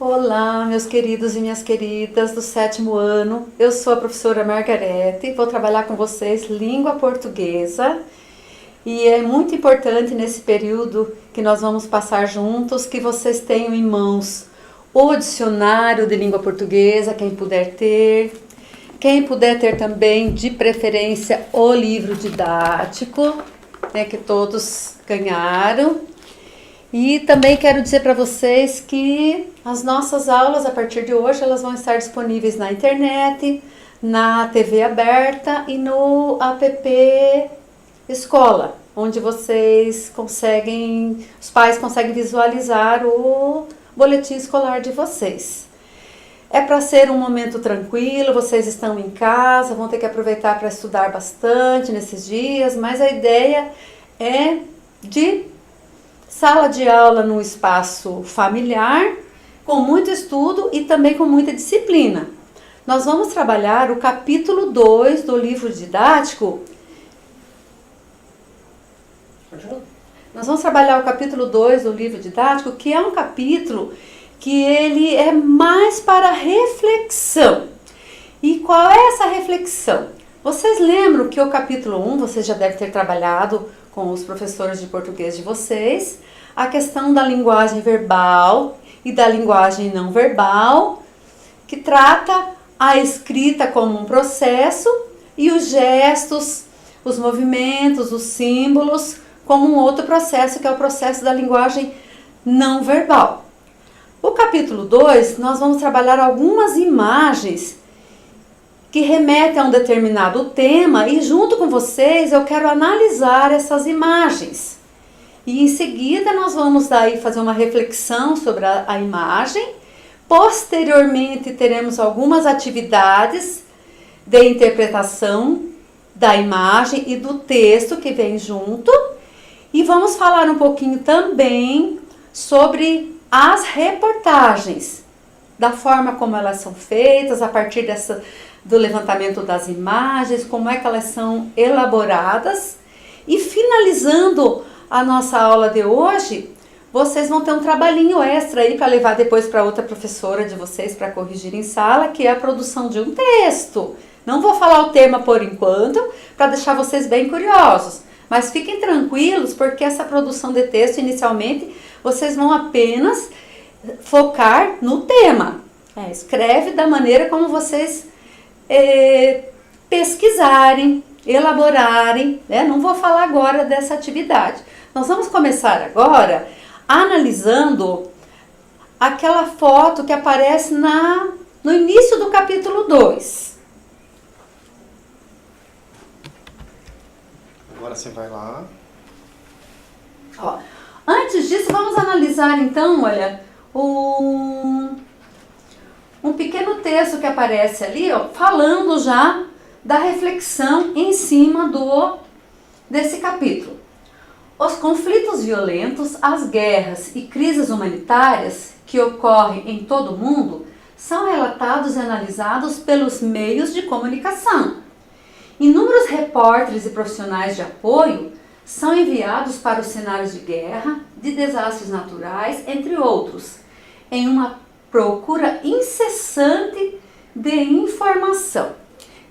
Olá, meus queridos e minhas queridas do 7º ano. Eu sou a professora Margarete, vou trabalhar com vocês língua portuguesa. E é muito importante nesse período que nós vamos passar juntos que vocês tenham em mãos o dicionário de língua portuguesa, quem puder ter. Quem puder ter também, de preferência, o livro didático, né, que todos ganharam. E também quero dizer para vocês que as nossas aulas, a partir de hoje, elas vão estar disponíveis na internet, na TV aberta e no app Escola, onde vocês conseguem, os pais conseguem visualizar o boletim escolar de vocês. É para ser um momento tranquilo, vocês estão em casa, vão ter que aproveitar para estudar bastante nesses dias, mas a ideia é de sala de aula no espaço familiar, com muito estudo e também com muita disciplina. Nós vamos trabalhar o capítulo 2 do livro didático. Nós vamos trabalhar o capítulo 2 do livro didático, que é um capítulo que ele é mais para reflexão. E qual é essa reflexão? Vocês lembram que o capítulo 1, vocês já devem ter trabalhado com os professores de português de vocês, a questão da linguagem verbal e da linguagem não verbal, que trata a escrita como um processo e os gestos, os movimentos, os símbolos como um outro processo, que é o processo da linguagem não verbal. O capítulo 2, nós vamos trabalhar algumas imagens que remetem a um determinado tema e junto com vocês eu quero analisar essas imagens. E em seguida nós vamos daí fazer uma reflexão sobre a imagem. Posteriormente teremos algumas atividades de interpretação da imagem e do texto que vem junto. E vamos falar um pouquinho também sobre as reportagens, da forma como elas são feitas, a partir do levantamento das imagens, como é que elas são elaboradas. E finalizando a nossa aula de hoje, vocês vão ter um trabalhinho extra aí para levar depois para outra professora de vocês para corrigir em sala, que é a produção de um texto. Não vou falar o tema por enquanto, para deixar vocês bem curiosos, mas fiquem tranquilos, porque essa produção de texto, inicialmente, vocês vão apenas focar no tema. Escreve da maneira como vocês pesquisarem, elaborarem, né? Não vou falar agora dessa atividade. Nós vamos começar agora analisando aquela foto que aparece no início do capítulo 2. Agora você vai lá. Ó, antes disso, vamos analisar então, olha, um pequeno texto que aparece ali, ó, falando já da reflexão em cima desse capítulo. Os conflitos violentos, as guerras e crises humanitárias que ocorrem em todo o mundo são relatados e analisados pelos meios de comunicação. Inúmeros repórteres e profissionais de apoio são enviados para os cenários de guerra, de desastres naturais, entre outros, em uma procura incessante de informação.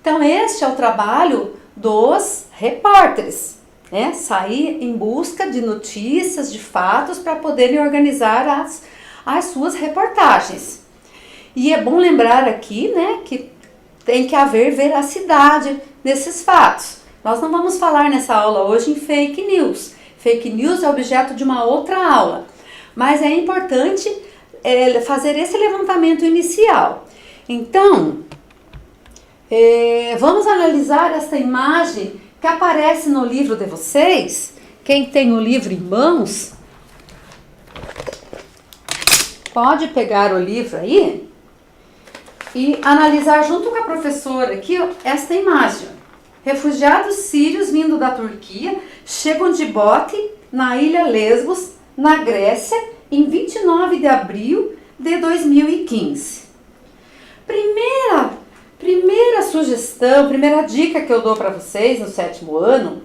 Então, este é o trabalho dos repórteres, né? Sair em busca de notícias, de fatos, para poderem organizar as suas reportagens. E é bom lembrar aqui, né, que tem que haver veracidade nesses fatos. Nós não vamos falar nessa aula hoje em fake news. Fake news é objeto de uma outra aula. Mas é importante fazer esse levantamento inicial. Então, vamos analisar essa imagem que aparece no livro de vocês. Quem tem o livro em mãos, pode pegar o livro aí e analisar junto com a professora aqui, ó, esta imagem. Refugiados sírios vindo da Turquia chegam de bote na ilha Lesbos, na Grécia, em 29 de abril de 2015. primeira sugestão, primeira dica que eu dou para vocês no 7º ano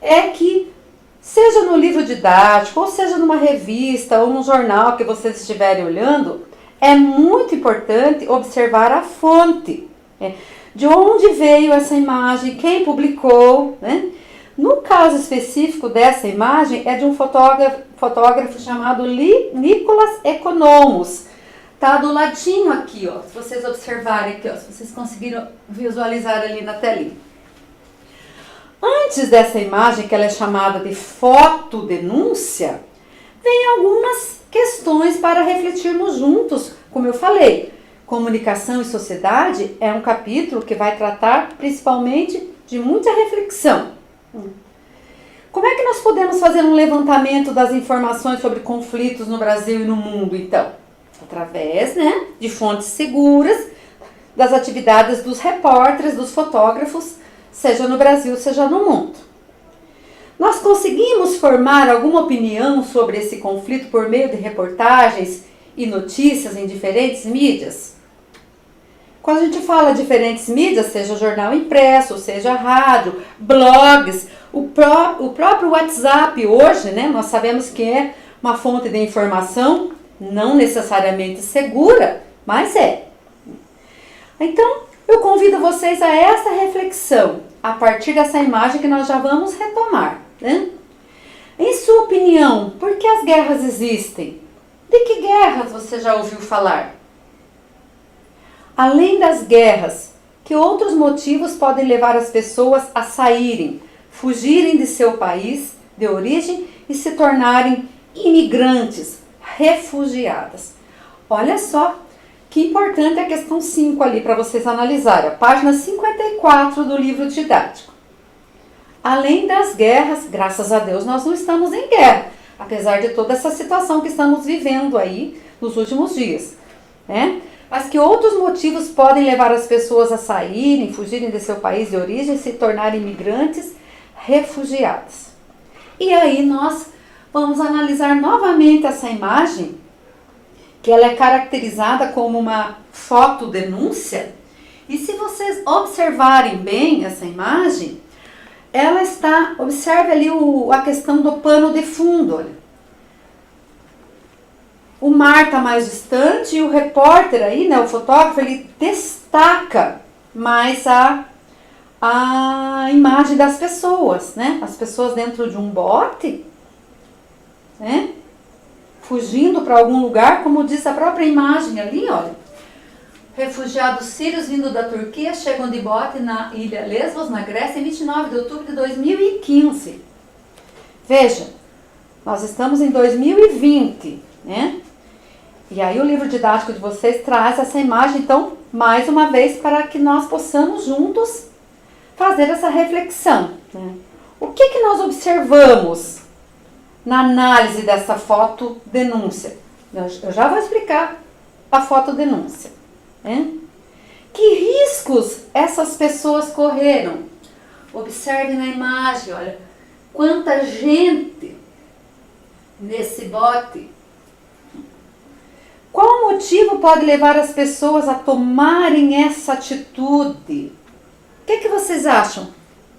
é que, seja no livro didático, ou seja numa revista, ou num jornal que vocês estiverem olhando, é muito importante observar a fonte, né? De onde veio essa imagem, quem publicou, né? No caso específico dessa imagem, é de um fotógrafo chamado Nicholas Economos. Tá do ladinho aqui, ó, se vocês observarem aqui, ó, se vocês conseguiram visualizar ali na telinha. Antes dessa imagem, que ela é chamada de fotodenúncia, vem algumas questões para refletirmos juntos. Como eu falei, comunicação e sociedade é um capítulo que vai tratar principalmente de muita reflexão. Como é que nós podemos fazer um levantamento das informações sobre conflitos no Brasil e no mundo, então? Através, né, de fontes seguras, das atividades dos repórteres, dos fotógrafos, seja no Brasil, seja no mundo. Nós conseguimos formar alguma opinião sobre esse conflito por meio de reportagens e notícias em diferentes mídias? Quando a gente fala diferentes mídias, seja jornal impresso, seja rádio, blogs, o próprio WhatsApp hoje, né, nós sabemos que é uma fonte de informação não necessariamente segura, mas é. Então, eu convido vocês a essa reflexão, a partir dessa imagem que nós já vamos retomar, né? Em sua opinião, por que as guerras existem? De que guerras você já ouviu falar? Além das guerras, que outros motivos podem levar as pessoas a saírem, fugirem de seu país de origem e se tornarem imigrantes, refugiadas? Olha só que importante a questão 5 ali para vocês analisarem, a página 54 do livro didático. Além das guerras, graças a Deus nós não estamos em guerra, apesar de toda essa situação que estamos vivendo aí nos últimos dias, né? Mas que outros motivos podem levar as pessoas a saírem, fugirem de seu país de origem e se tornarem imigrantes, refugiadas? E aí nós vamos analisar novamente essa imagem, que ela é caracterizada como uma fotodenúncia. E se vocês observarem bem essa imagem, ela está, observe ali a questão do pano de fundo, olha. O mar está mais distante e o repórter aí, né, o fotógrafo, ele destaca mais a imagem das pessoas, né? As pessoas dentro de um bote, né? Fugindo para algum lugar, como diz a própria imagem ali, olha. Refugiados sírios vindo da Turquia chegam de bote na ilha Lesbos, na Grécia, em 29 de outubro de 2015. Veja, nós estamos em 2020, né? E aí o livro didático de vocês traz essa imagem, então, mais uma vez, para que nós possamos juntos fazer essa reflexão, né? O que nós observamos na análise dessa fotodenúncia? Eu já vou explicar a fotodenúncia, né? Que riscos essas pessoas correram? Observe na imagem, olha, quanta gente nesse bote. Qual motivo pode levar as pessoas a tomarem essa atitude? O que vocês acham?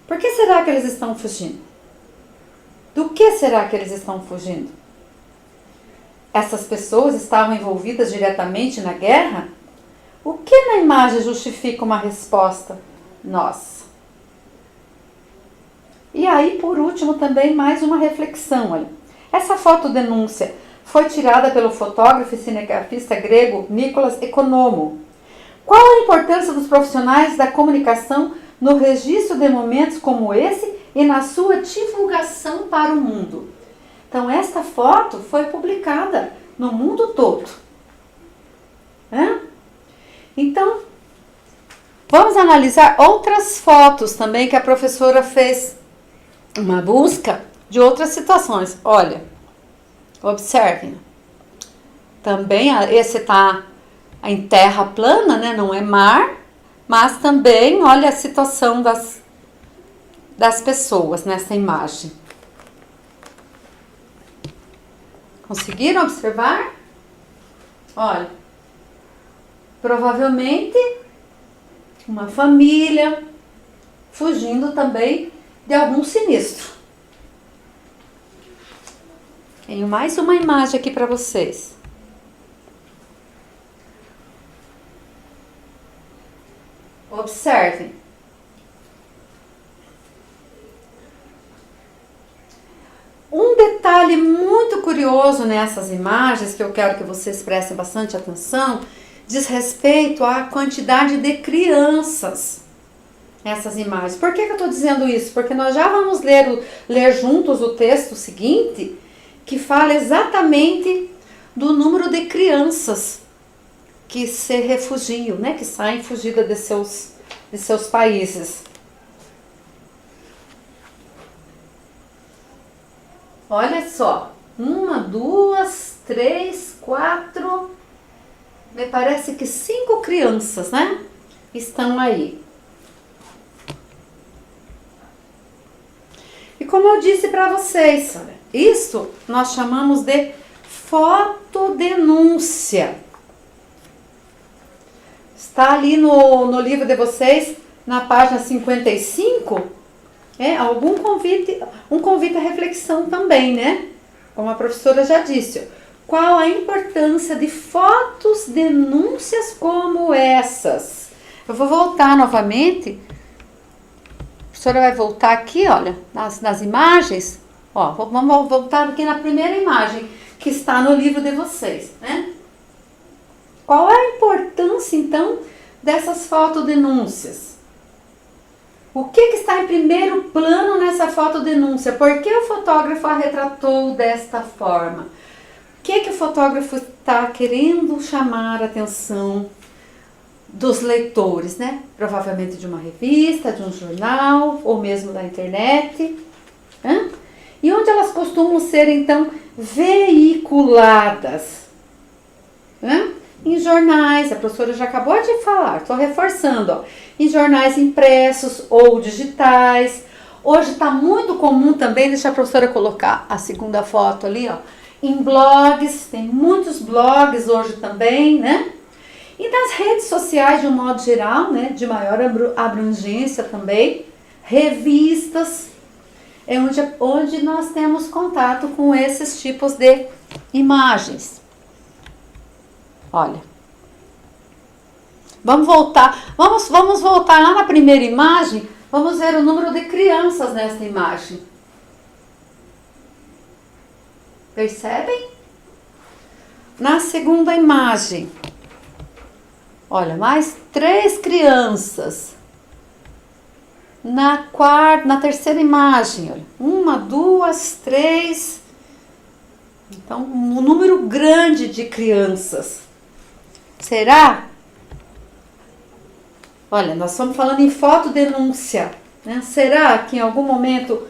Por que será que eles estão fugindo? Do que será que eles estão fugindo? Essas pessoas estavam envolvidas diretamente na guerra? O que na imagem justifica uma resposta? Nossa. E aí, por último, também mais uma reflexão. Olha. Essa fotodenúncia foi tirada pelo fotógrafo e cinegrafista grego Nicholas Economou. Qual a importância dos profissionais da comunicação no registro de momentos como esse e na sua divulgação para o mundo? Então, esta foto foi publicada no mundo todo. Então, vamos analisar outras fotos também que a professora fez uma busca de outras situações. Olha, observem. Também esse está em terra plana, né? Não é mar, mas também olha a situação das pessoas nessa imagem. Conseguiram observar? Olha, provavelmente uma família fugindo também de algum sinistro. Tenho mais uma imagem aqui para vocês. Observem. Um detalhe muito curioso nessas imagens, que eu quero que vocês prestem bastante atenção, diz respeito à quantidade de crianças nessas imagens. Por que eu estou dizendo isso? Porque nós já vamos ler juntos o texto seguinte, que fala exatamente do número de crianças que se refugiam, né, que saem fugidas de seus países. Olha só, 1, 2, 3, 4, me parece que 5 crianças, né, estão aí. E como eu disse para vocês, olha, isso nós chamamos de fotodenúncia. Está ali no livro de vocês, na página 55, um convite à reflexão também, né? Como a professora já disse, qual a importância de fotos denúncias como essas? Eu vou voltar novamente. A professora vai voltar aqui, olha, nas imagens. Ó, vamos voltar aqui na primeira imagem que está no livro de vocês, né? Qual é a importância, então, dessas fotodenúncias? O que está em primeiro plano nessa fotodenúncia? Por que o fotógrafo a retratou desta forma? O que o fotógrafo está querendo chamar a atenção dos leitores, né? Provavelmente de uma revista, de um jornal, ou mesmo da internet. E onde elas costumam ser, então, veiculadas? Em jornais, a professora já acabou de falar, estou reforçando, ó, em jornais impressos ou digitais. Hoje está muito comum também, deixa a professora colocar a segunda foto ali, ó, em blogs, tem muitos blogs hoje também, né? E nas redes sociais de um modo geral, né, de maior abrangência também, revistas, é onde nós temos contato com esses tipos de imagens. Olha, vamos voltar lá na primeira imagem, vamos ver o número de crianças nessa imagem. Percebem? Na segunda imagem, olha, mais 3 crianças. Na terceira imagem, olha, 1, 2, 3. Então, um número grande de crianças. Será? Olha, nós estamos falando em fotodenúncia, né? Será que em algum momento,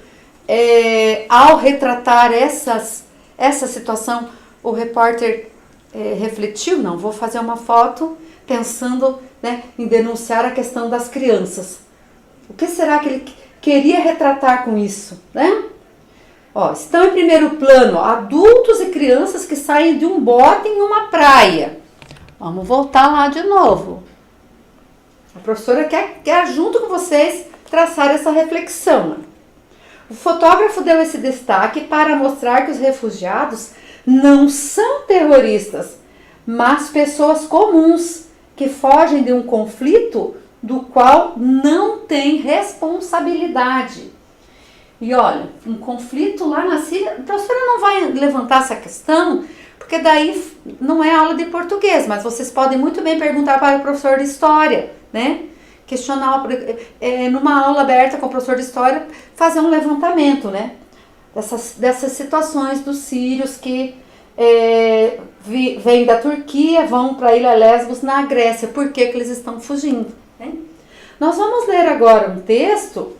ao retratar essa situação, o repórter refletiu? Não, vou fazer uma foto pensando, né, em denunciar a questão das crianças. O que será que ele queria retratar com isso, né? Ó, estão em primeiro plano adultos e crianças que saem de um bote em uma praia. Vamos voltar lá de novo. A professora quer junto com vocês traçar essa reflexão. O fotógrafo deu esse destaque para mostrar que os refugiados não são terroristas, mas pessoas comuns que fogem de um conflito do qual não tem responsabilidade. E olha, um conflito lá na Síria, a professora não vai levantar essa questão, porque daí não é aula de português, mas vocês podem muito bem perguntar para o professor de história, né? Questionar, numa aula aberta com o professor de história, fazer um levantamento, né? Dessas situações dos sírios que vêm da Turquia, vão para a Ilha Lesbos na Grécia. Por que eles estão fugindo? Né? Nós vamos ler agora um texto,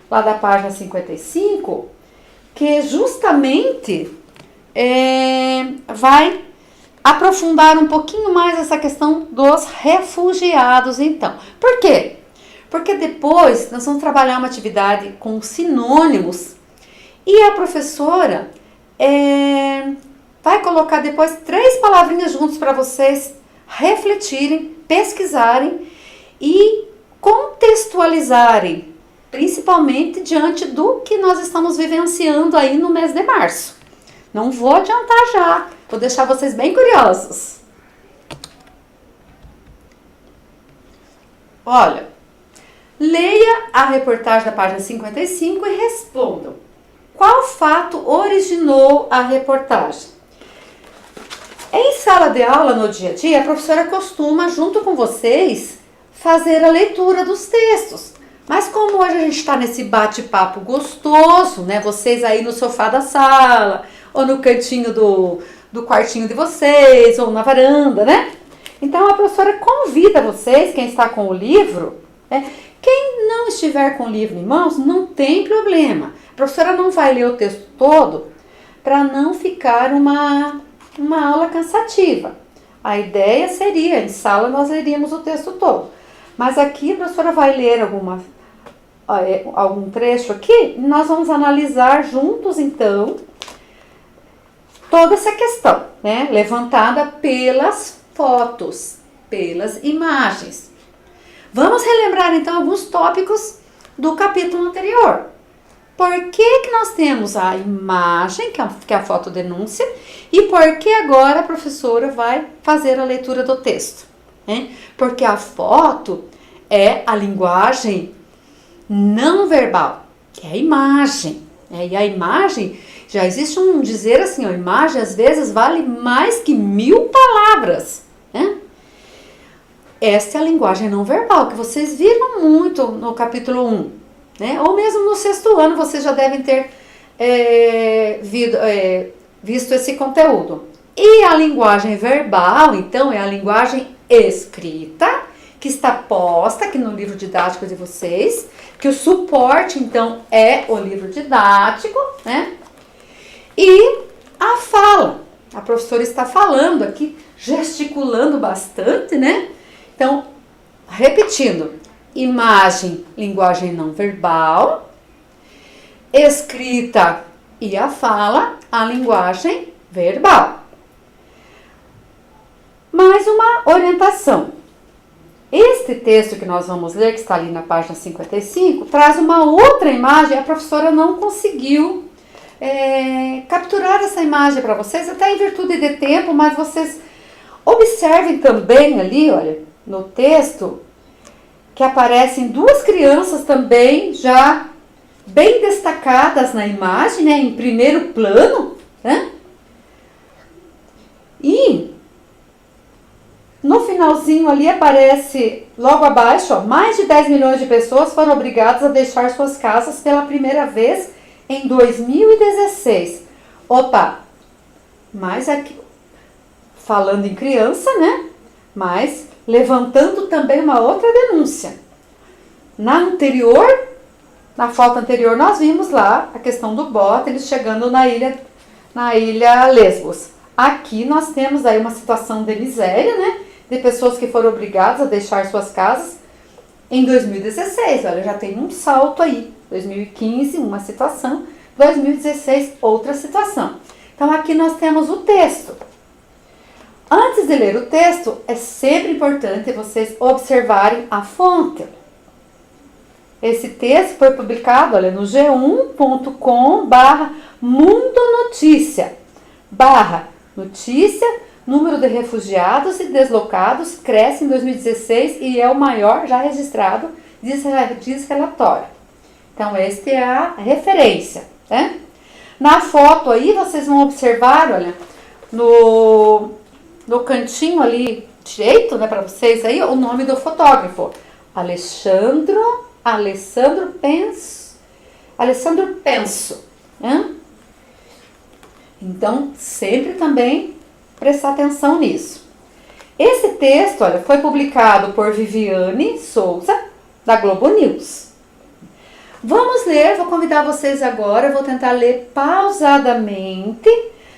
lá da página 55, que justamente vai aprofundar um pouquinho mais essa questão dos refugiados, então. Por quê? Porque depois nós vamos trabalhar uma atividade com sinônimos e a professora vai colocar depois 3 palavrinhas juntos para vocês refletirem, pesquisarem e contextualizarem, principalmente diante do que nós estamos vivenciando aí no mês de março. Não vou adiantar já, vou deixar vocês bem curiosos. Olha, leia a reportagem da página 55 e respondam. Qual fato originou a reportagem? Em sala de aula, no dia a dia, a professora costuma, junto com vocês, fazer a leitura dos textos. Mas como hoje a gente está nesse bate-papo gostoso, né? Vocês aí no sofá da sala, ou no cantinho do quartinho de vocês, ou na varanda, né? Então a professora convida vocês, quem está com o livro, né? Quem não estiver com o livro em mãos, não tem problema. A professora não vai ler o texto todo para não ficar uma aula cansativa. A ideia seria, em sala nós leríamos o texto todo. Mas aqui a professora vai ler algum trecho aqui e nós vamos analisar juntos, então, toda essa questão, né? Levantada pelas fotos, pelas imagens. Vamos relembrar, então, alguns tópicos do capítulo anterior. Por que nós temos a imagem, que é a fotodenúncia, e por que agora a professora vai fazer a leitura do texto? Né? Porque a foto é a linguagem não verbal, que é a imagem. Né? E a imagem, já existe um dizer assim, a imagem às vezes vale mais que 1000 palavras. Né? Essa é a linguagem não verbal, que vocês viram muito no capítulo 1. Né? Ou mesmo no 6º ano vocês já devem ter visto esse conteúdo. E a linguagem verbal, então, é a linguagem escrita, que está posta aqui no livro didático de vocês, que o suporte, então, é o livro didático, né? E a fala. A professora está falando aqui, gesticulando bastante, né? Então, repetindo, imagem, linguagem não verbal, escrita e a fala, a linguagem verbal. Mais uma orientação. Este texto que nós vamos ler, que está ali na página 55, traz uma outra imagem. A professora não conseguiu capturar essa imagem para vocês, até em virtude de tempo, mas vocês observem também ali, olha, no texto, que aparecem 2 crianças também já bem destacadas na imagem, né, em primeiro plano, né? E no finalzinho ali aparece, logo abaixo, ó, mais de 10 milhões de pessoas foram obrigadas a deixar suas casas pela primeira vez em 2016. Opa, mas aqui, falando em criança, né? Mas levantando também uma outra denúncia. Na foto anterior, nós vimos lá a questão do bote, eles chegando na ilha Lesbos. Aqui nós temos aí uma situação de miséria, né? De pessoas que foram obrigadas a deixar suas casas em 2016. Olha, já tem um salto aí. 2015, uma situação. 2016, outra situação. Então, aqui nós temos o texto. Antes de ler o texto, é sempre importante vocês observarem a fonte. Esse texto foi publicado, olha, no g1.com/mundo-notícia, número de refugiados e deslocados cresce em 2016 e é o maior já registrado, diz relatório. Então, esta é a referência, né? Na foto aí, vocês vão observar, olha, no cantinho ali direito, né, para vocês aí, o nome do fotógrafo, Alessandro Penso, né? Então, sempre também prestar atenção nisso. Esse texto, olha, foi publicado por Viviane Souza, da Globo News. Vamos ler, vou convidar vocês agora, vou tentar ler pausadamente.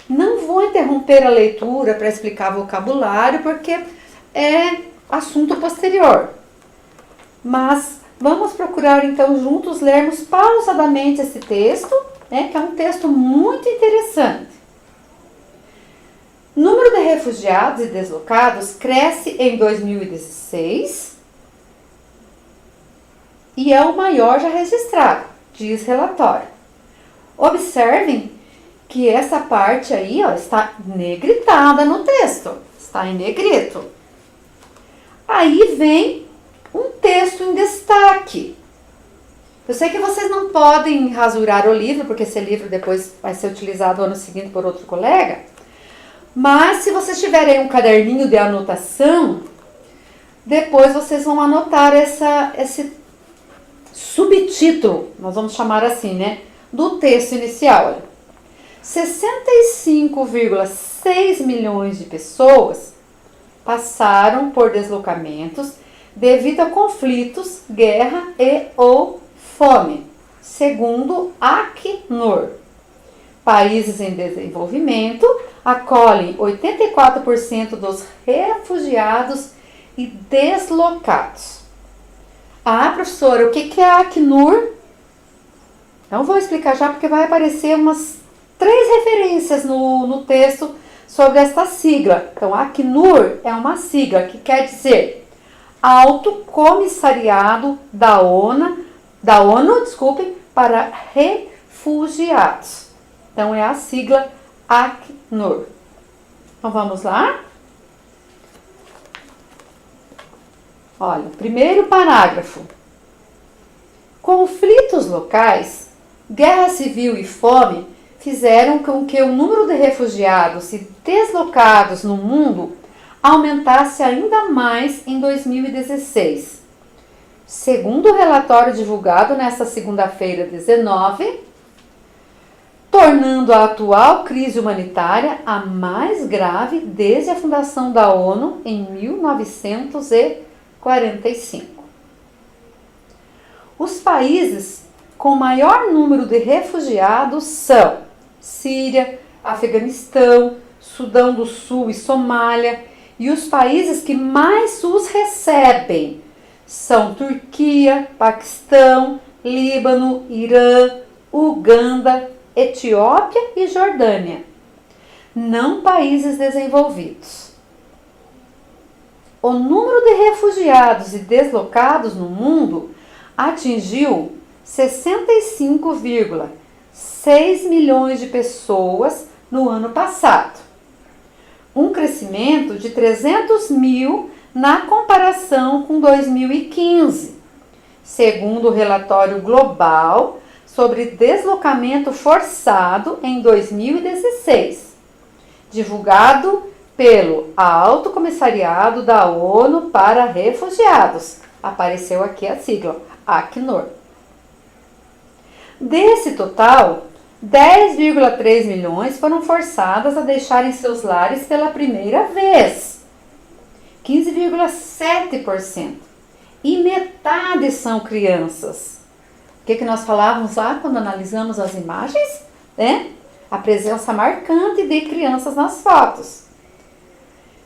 Não vou interromper a leitura para explicar vocabulário, porque é assunto posterior. Mas vamos procurar, então, juntos lermos pausadamente esse texto, né, que é um texto muito interessante. O número de refugiados e deslocados cresce em 2016 e é o maior já registrado, diz relatório. Observem que essa parte aí, ó, está negritada no texto, está em negrito. Aí vem um texto em destaque. Eu sei que vocês não podem rasurar o livro, porque esse livro depois vai ser utilizado no ano seguinte por outro colega, mas se vocês tiverem um caderninho de anotação, depois vocês vão anotar esse subtítulo, nós vamos chamar assim, né, do texto inicial. Olha. 65,6 milhões de pessoas passaram por deslocamentos devido a conflitos, guerra e ou fome, segundo Acnur. Países em desenvolvimento acolhem 84% dos refugiados e deslocados. Ah, professora, o que é a Acnur? Não vou explicar já porque vai aparecer umas 3 referências no texto sobre esta sigla. Então, a Acnur é uma sigla que quer dizer Alto Comissariado da ONU, para Refugiados. Então, é a sigla Acnur. Então, vamos lá? Olha, primeiro parágrafo. Conflitos locais, guerra civil e fome fizeram com que o número de refugiados e deslocados no mundo aumentasse ainda mais em 2016. Segundo o relatório divulgado nesta segunda-feira, 19, tornando a atual crise humanitária a mais grave desde a fundação da ONU em 1945. Os países com maior número de refugiados são Síria, Afeganistão, Sudão do Sul e Somália, e os países que mais os recebem são Turquia, Paquistão, Líbano, Irã, Uganda, Etiópia e Jordânia, não países desenvolvidos. O número de refugiados e deslocados no mundo atingiu 65,6 milhões de pessoas no ano passado, um crescimento de 300 mil na comparação com 2015, segundo o relatório global sobre deslocamento forçado em 2016, divulgado pelo Alto Comissariado da ONU para Refugiados. Apareceu aqui a sigla, Acnur. Desse total, 10,3 milhões foram forçadas a deixarem seus lares pela primeira vez, 15,7%, e metade são crianças. O que nós falávamos lá quando analisamos as imagens? A presença marcante de crianças nas fotos.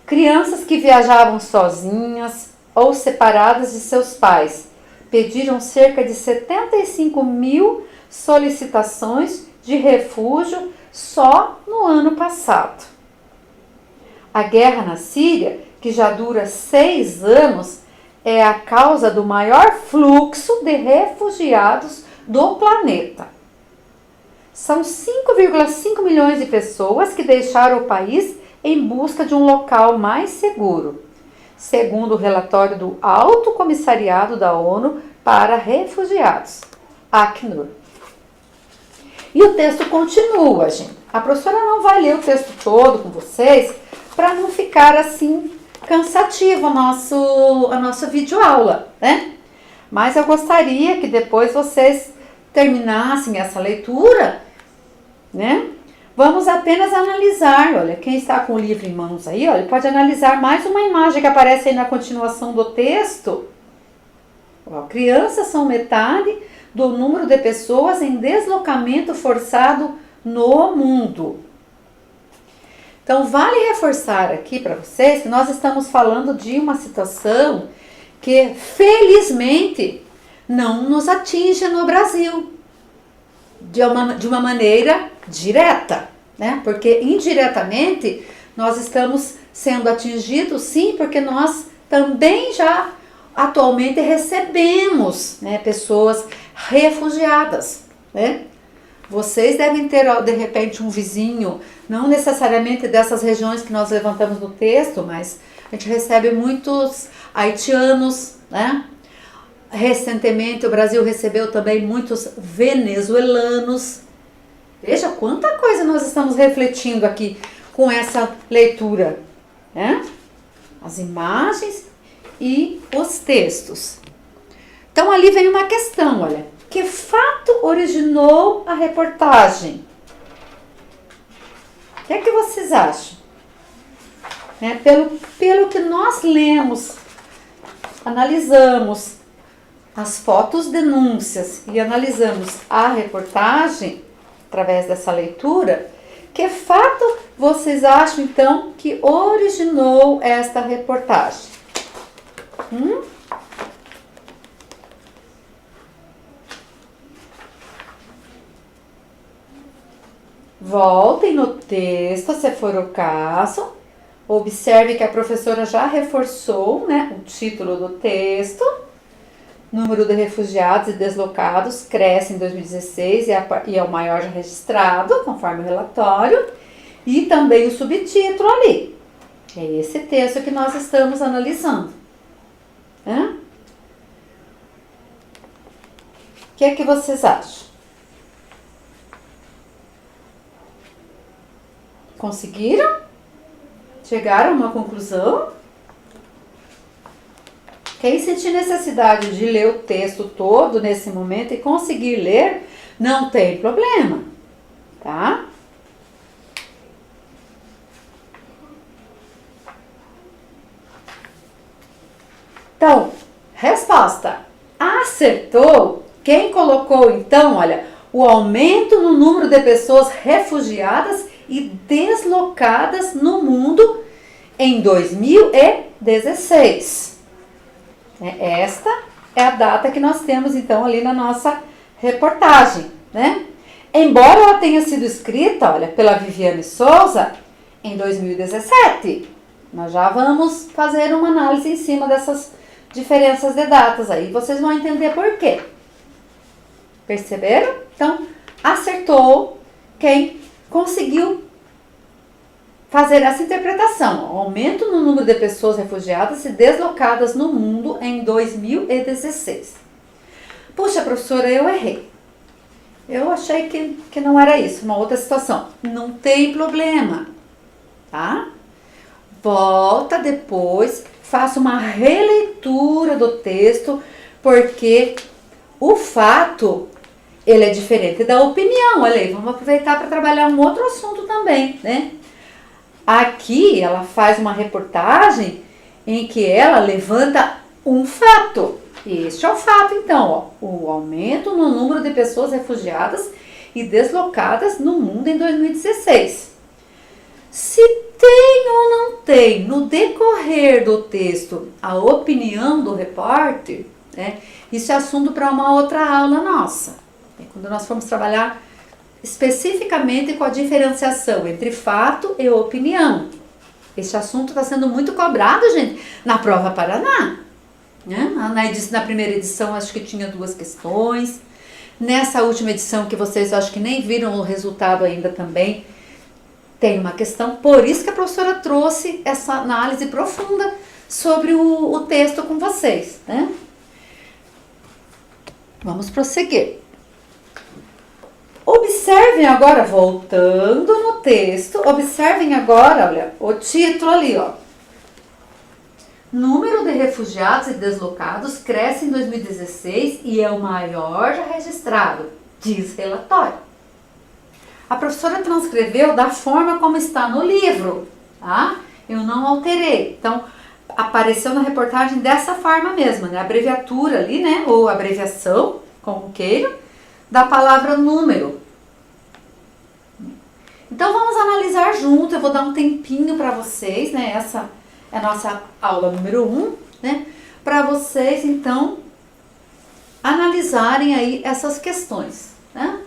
Crianças que viajavam sozinhas ou separadas de seus pais pediram cerca de 75 mil solicitações de refúgio só no ano passado. A guerra na Síria, que já dura 6 anos, é a causa do maior fluxo de refugiados do planeta. São 5,5 milhões de pessoas que deixaram o país em busca de um local mais seguro, segundo o relatório do Alto Comissariado da ONU para Refugiados, Acnur. E o texto continua, gente. A professora não vai ler o texto todo com vocês para não ficar assim cansativo a nossa videoaula, né? Mas eu gostaria que depois vocês terminassem essa leitura, né? Vamos apenas analisar, olha, quem está com o livro em mãos aí, olha, pode analisar mais uma imagem que aparece aí na continuação do texto. Ó, crianças são metade do número de pessoas em deslocamento forçado no mundo. Então, vale reforçar aqui para vocês que nós estamos falando de uma situação que, felizmente, não nos atinge no Brasil de uma maneira direta, né? Porque indiretamente nós estamos sendo atingidos, sim, porque nós também já atualmente recebemos, né, pessoas refugiadas, né? Vocês devem ter, de repente, um vizinho, não necessariamente dessas regiões que nós levantamos no texto, mas a gente recebe muitos haitianos, né? Recentemente o Brasil recebeu também muitos venezuelanos. Veja quanta coisa nós estamos refletindo aqui com essa leitura, né? As imagens e os textos. Então ali vem uma questão, olha. Que fato originou a reportagem? O que é que vocês acham? Pelo que nós lemos, analisamos as fotos denúncias e analisamos a reportagem através dessa leitura, que fato vocês acham então que originou esta reportagem? Voltem no texto, se for o caso. Observe que a professora já reforçou, né, o título do texto. Número de refugiados e deslocados cresce em 2016 e é o maior já registrado, conforme o relatório. E também o subtítulo ali. É esse texto que nós estamos analisando. O que é que vocês acham? Conseguiram? Chegaram a uma conclusão? Quem sentir necessidade de ler o texto todo nesse momento e conseguir ler, não tem problema, tá? Então, resposta. Acertou. Quem colocou então, olha, o aumento no número de pessoas refugiadas e deslocadas no mundo em 2016. Esta é a data que nós temos então ali na nossa reportagem, né? Embora ela tenha sido escrita, olha, pela Viviane Souza em 2017, nós já vamos fazer uma análise em cima dessas diferenças de datas aí, vocês vão entender por quê. Perceberam? Então, acertou quem conseguiu fazer essa interpretação. Aumento no número de pessoas refugiadas e deslocadas no mundo em 2016. Puxa, professora, eu errei. Eu achei que não era isso, uma outra situação. Não tem problema, tá? Volta depois, faça uma releitura do texto, porque o fato, ele é diferente da opinião. Olha aí, vamos aproveitar para trabalhar um outro assunto também, né? Aqui ela faz uma reportagem em que ela levanta um fato. Este é o fato, então, ó, o aumento no número de pessoas refugiadas e deslocadas no mundo em 2016. Se tem ou não tem no decorrer do texto a opinião do repórter, né, isso é assunto para uma outra aula nossa. Quando nós formos trabalhar especificamente com a diferenciação entre fato e opinião. Esse assunto está sendo muito cobrado, gente, na Prova Paraná. Né? Na primeira edição, acho que tinha 2 questões. Nessa última edição, que vocês acho que nem viram o resultado ainda também, tem uma questão. Por isso que a professora trouxe essa análise profunda sobre o texto com vocês. Né? Vamos prosseguir. Observem agora, voltando no texto, observem agora, olha, o título ali, ó. Número de refugiados e deslocados cresce em 2016 e é o maior já registrado, diz relatório. A professora transcreveu da forma como está no livro, tá? Eu não alterei. Então, apareceu na reportagem dessa forma mesmo, né? A abreviatura ali, né? Ou abreviação, como queiram, da palavra número. Então vamos analisar junto, eu vou dar um tempinho para vocês, né? Essa é a nossa aula número 1, né? Para vocês, então, analisarem aí essas questões, né?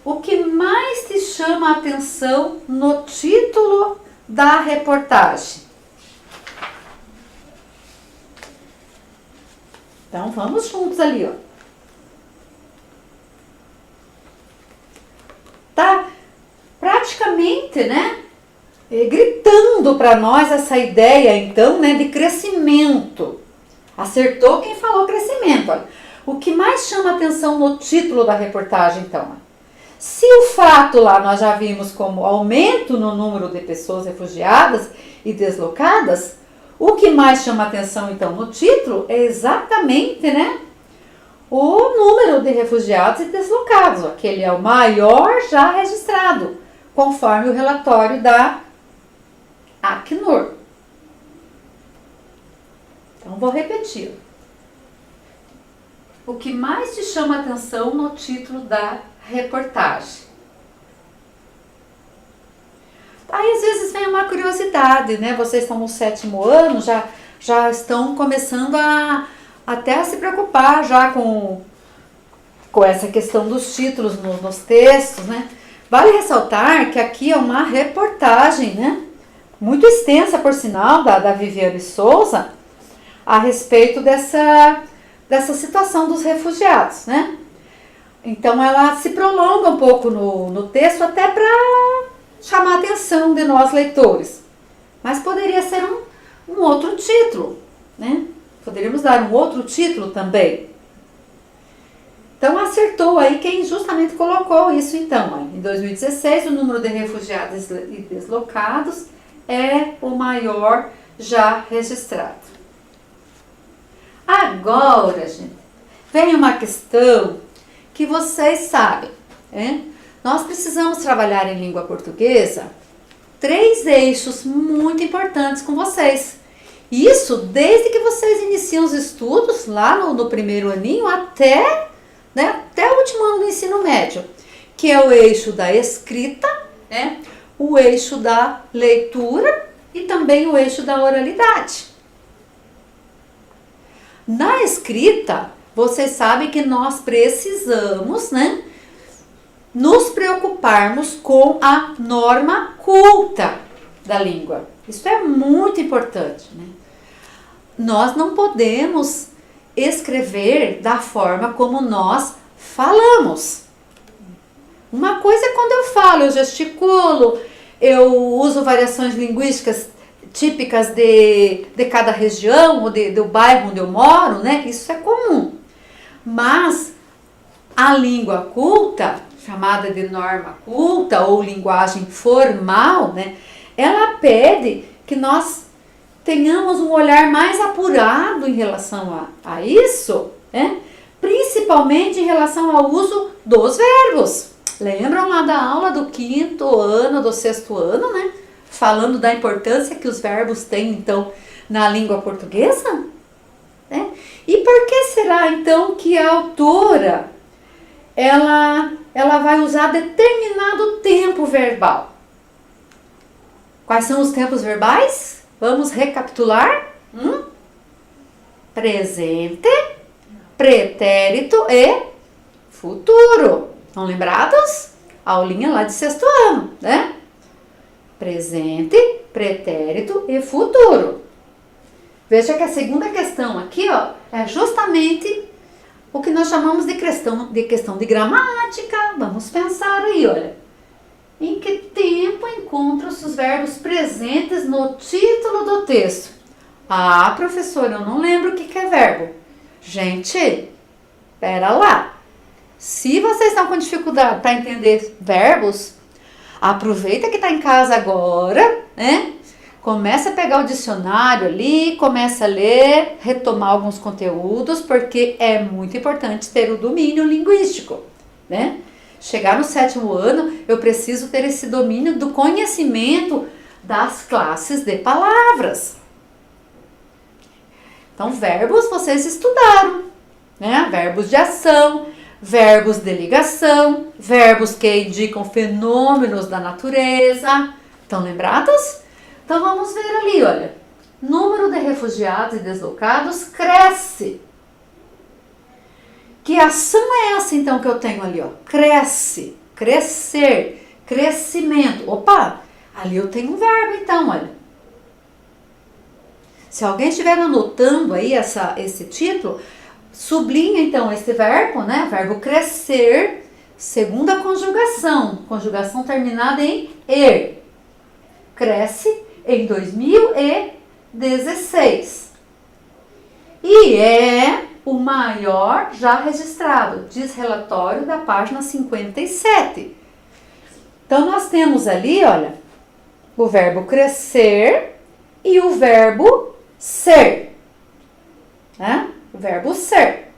O que mais te chama a atenção no título da reportagem? Então, vamos juntos ali, ó. Tá praticamente, né, gritando para nós essa ideia, então, né, de crescimento. Acertou quem falou crescimento. Olha. O que mais chama atenção no título da reportagem, então? Se o fato lá nós já vimos como aumento no número de pessoas refugiadas e deslocadas, o que mais chama atenção, então, no título é exatamente, né, o número de refugiados e deslocados. Aquele é o maior já registrado, conforme o relatório da Acnur. Então, vou repetir. O que mais te chama atenção no título da reportagem? Aí, às vezes, vem uma curiosidade, né? Vocês estão no 7º ano, já estão começando até a se preocupar já com essa questão dos títulos nos textos, né? Vale ressaltar que aqui é uma reportagem, né? Muito extensa, por sinal, da Viviane Souza, a respeito dessa situação dos refugiados, né? Então, ela se prolonga um pouco no texto até para chamar a atenção de nós leitores. Mas poderia ser um outro título, né? Poderíamos dar um outro título também. Então, acertou aí quem justamente colocou isso, então. Ó. Em 2016, o número de refugiados e deslocados é o maior já registrado. Agora, gente, vem uma questão que vocês sabem, né? Nós precisamos trabalhar em língua portuguesa 3 eixos muito importantes com vocês. Isso desde que vocês iniciam os estudos, lá no primeiro aninho, até o último ano do ensino médio, que é o eixo da escrita, né? O eixo da leitura e também o eixo da oralidade. Na escrita, vocês sabem que nós precisamos, né, nos preocuparmos com a norma culta da língua. Isso é muito importante, né? Nós não podemos escrever da forma como nós falamos. Uma coisa é quando eu falo, eu gesticulo, eu uso variações linguísticas típicas de cada região ou do bairro onde eu moro, né? Isso é comum. Mas a língua culta, chamada de norma culta ou linguagem formal, né? Ela pede que nós tenhamos um olhar mais apurado em relação a isso, né? Principalmente em relação ao uso dos verbos. Lembram lá da aula do 5º ano, do 6º ano, né? Falando da importância que os verbos têm, então, na língua portuguesa? Né? E por que será, então, que a autora, ela vai usar determinado tempo verbal? Quais são os tempos verbais? Vamos recapitular? Presente, pretérito e futuro. Estão lembrados? Aulinha lá de 6º ano, né? Presente, pretérito e futuro. Veja que a segunda questão aqui, ó, é justamente o que nós chamamos de questão de gramática. Vamos pensar aí, olha. Em que tempo encontram-se os verbos presentes no título do texto? Ah, professora, eu não lembro o que é verbo. Gente, pera lá. Se vocês estão com dificuldade para entender verbos, aproveita que está em casa agora, né? Começa a pegar o dicionário ali, começa a ler, retomar alguns conteúdos, porque é muito importante ter o domínio linguístico, né? Chegar no 7º ano, eu preciso ter esse domínio do conhecimento das classes de palavras. Então, verbos vocês estudaram, né? Verbos de ação, verbos de ligação, verbos que indicam fenômenos da natureza. Estão lembrados? Então, vamos ver ali, olha. Número de refugiados e deslocados cresce. Que ação é essa, então, que eu tenho ali, ó? Cresce, crescer, crescimento. Opa, ali eu tenho um verbo, então, olha. Se alguém estiver anotando aí esse título, sublinha então esse verbo, né? Verbo crescer, segunda conjugação. Conjugação terminada em er. Cresce em 2016. E é o maior já registrado, diz relatório da página 57. Então, nós temos ali, olha, o verbo crescer e o verbo ser. Né? O verbo ser.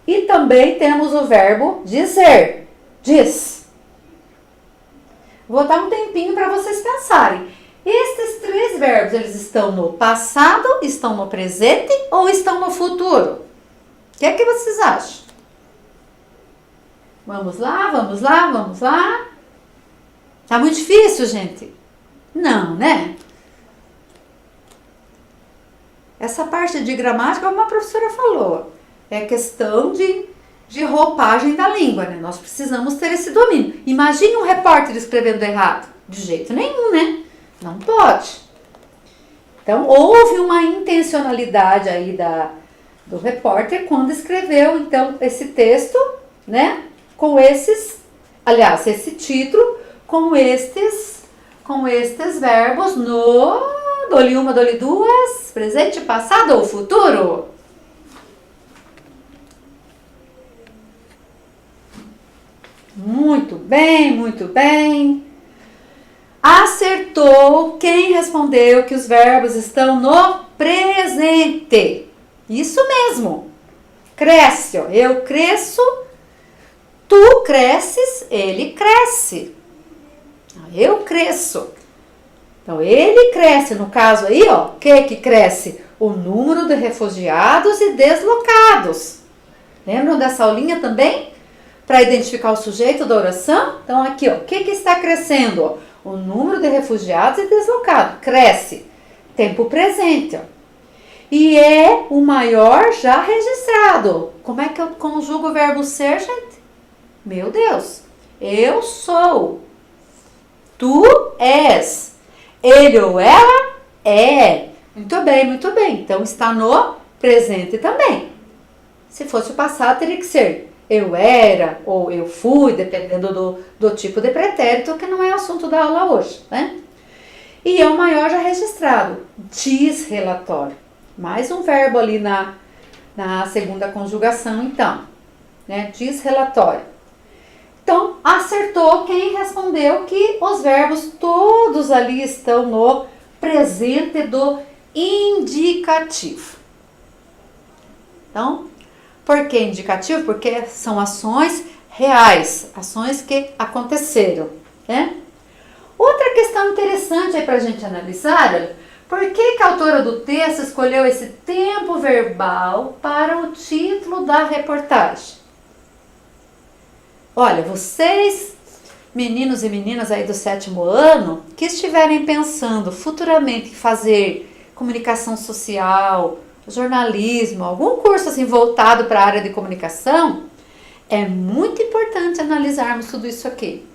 E também temos o verbo dizer. Diz. Vou dar um tempinho para vocês pensarem. Estes três verbos, eles estão no passado, estão no presente ou estão no futuro? O que é que vocês acham? Vamos lá, vamos lá, vamos lá. Tá muito difícil, gente? Não, né? Essa parte de gramática, como a professora falou, é questão de roupagem da língua, né? Nós precisamos ter esse domínio. Imagine um repórter escrevendo errado. De jeito nenhum, né? Não pode. Então, houve uma intencionalidade aí do repórter quando escreveu, então, esse texto, né? Com esses, aliás, esse título, com estes verbos no dole uma, dole duas, presente, passado ou futuro. Muito bem, muito bem. Acertou quem respondeu que os verbos estão no presente. Isso mesmo. Cresce, ó. Eu cresço, tu cresces, ele cresce. Eu cresço. Então, ele cresce. No caso aí, ó, o que cresce? O número de refugiados e deslocados. Lembram dessa aulinha também? Para identificar o sujeito da oração? Então, aqui, ó, o que está crescendo? Ó? O número de refugiados e deslocados. Cresce. Tempo presente, ó. E é o maior já registrado. Como é que eu conjugo o verbo ser, gente? Meu Deus. Eu sou. Tu és. Ele ou ela é. Muito bem, muito bem. Então, está no presente também. Se fosse o passado, teria que ser eu era ou eu fui, dependendo do tipo de pretérito, que não é assunto da aula hoje, né? E é o maior já registrado. Diz relatório. Mais um verbo ali na segunda conjugação, então. Né? Diz relatório. Então, acertou quem respondeu que os verbos todos ali estão no presente do indicativo. Então, por que indicativo? Porque são ações reais, ações que aconteceram, né? Outra questão interessante aí para a gente analisar, olha, por que a autora do texto escolheu esse tempo verbal para o título da reportagem? Olha, vocês, meninos e meninas aí do 7º ano, que estiverem pensando futuramente em fazer comunicação social, jornalismo, algum curso assim voltado para a área de comunicação, é muito importante analisarmos tudo isso aqui,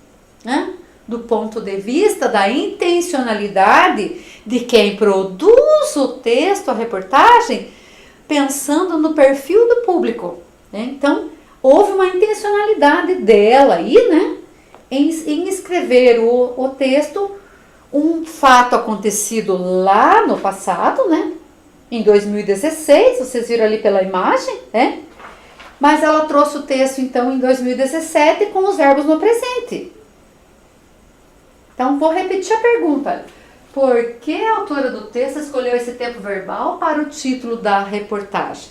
né? Do ponto de vista da intencionalidade de quem produz o texto, a reportagem, pensando no perfil do público, né? Então, houve uma intencionalidade dela aí, né? Em escrever o texto, um fato acontecido lá no passado, né? Em 2016, vocês viram ali pela imagem, né? Mas ela trouxe o texto, então, em 2017 com os verbos no presente. Então, vou repetir a pergunta. Por que a autora do texto escolheu esse tempo verbal para o título da reportagem?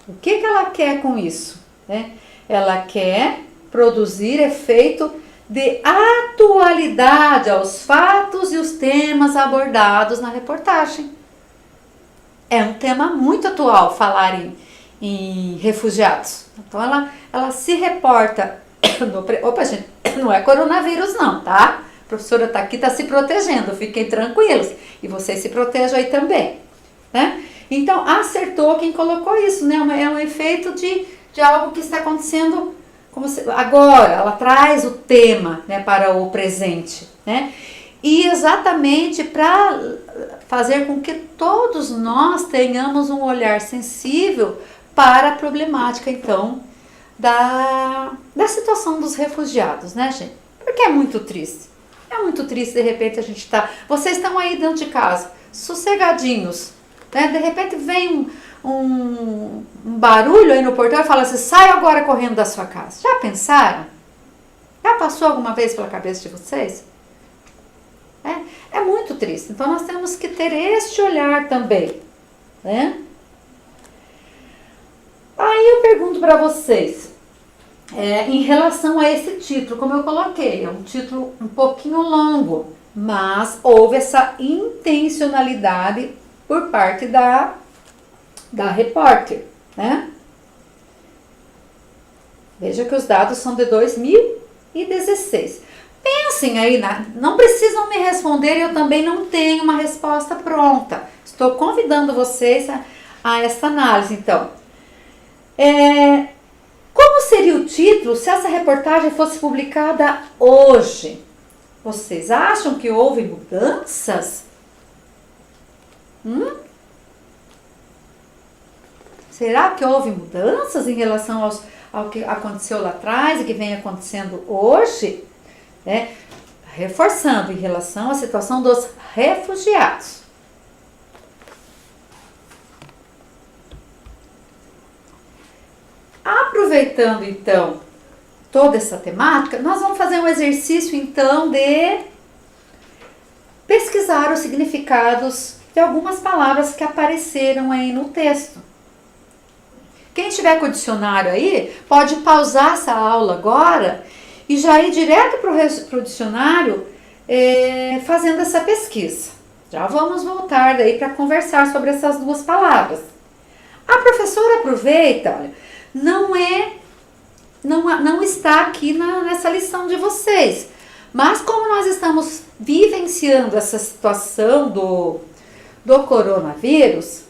O que ela quer com isso? Né? Ela quer produzir efeito de atualidade aos fatos e os temas abordados na reportagem. É um tema muito atual falar em refugiados. Então, ela se reporta... Opa, gente, não é coronavírus não, tá? A professora tá aqui, tá se protegendo, fiquem tranquilos. E vocês se protejam aí também, né? Então, acertou quem colocou isso, né? É um efeito de algo que está acontecendo agora. Ela traz o tema, né, para o presente, né? E exatamente para fazer com que todos nós tenhamos um olhar sensível para a problemática, então, da situação dos refugiados, né, gente? Porque é muito triste. É muito triste, de repente, a gente tá... Vocês estão aí dentro de casa, sossegadinhos, né? De repente vem um barulho aí no portão e fala assim, sai agora correndo da sua casa. Já pensaram? Já passou alguma vez pela cabeça de vocês? É muito triste. Então, nós temos que ter este olhar também, né? Aí eu pergunto para vocês, em relação a esse título, como eu coloquei, é um título um pouquinho longo, mas houve essa intencionalidade por parte da repórter, né? Veja que os dados são de 2016. Pensem aí, não precisam me responder, eu também não tenho uma resposta pronta. Estou convidando vocês a essa análise, então. Como seria o título se essa reportagem fosse publicada hoje? Vocês acham que houve mudanças? Será que houve mudanças em relação ao que aconteceu lá atrás e que vem acontecendo hoje? Reforçando em relação à situação dos refugiados. Aproveitando então toda essa temática, nós vamos fazer um exercício então de pesquisar os significados de algumas palavras que apareceram aí no texto. Quem estiver com o dicionário aí, pode pausar essa aula agora e já ir direto para o dicionário fazendo essa pesquisa. Já vamos voltar daí para conversar sobre essas duas palavras. A professora aproveita, olha, não está aqui nessa lição de vocês, mas como nós estamos vivenciando essa situação do coronavírus,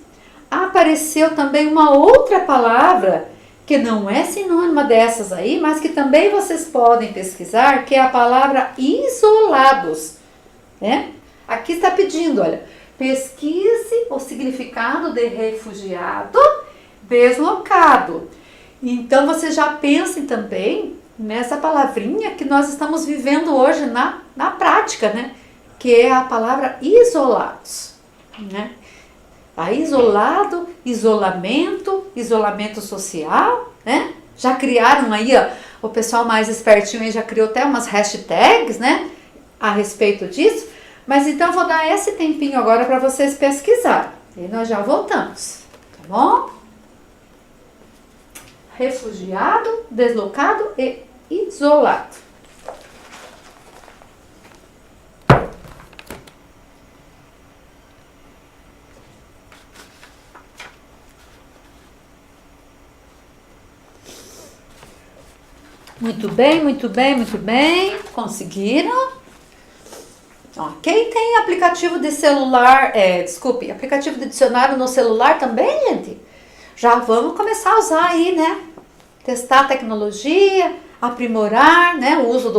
apareceu também uma outra palavra que não é sinônima dessas aí, mas que também vocês podem pesquisar, que é a palavra isolados, né? Aqui está pedindo, olha, pesquise o significado de refugiado deslocado. Então, vocês já pensem também nessa palavrinha que nós estamos vivendo hoje na prática, né? Que é a palavra isolados, né? A isolado, isolamento social, né? Já criaram aí, ó, o pessoal mais espertinho aí já criou até umas hashtags, né? A respeito disso. Mas então, eu vou dar esse tempinho agora para vocês pesquisarem. E nós já voltamos, tá bom? Refugiado, deslocado e isolado. Muito bem, muito bem, muito bem. Conseguiram? Ó, quem tem aplicativo de celular, aplicativo de dicionário no celular também, gente? Já vamos começar a usar aí, né? Testar a tecnologia, aprimorar, né, o uso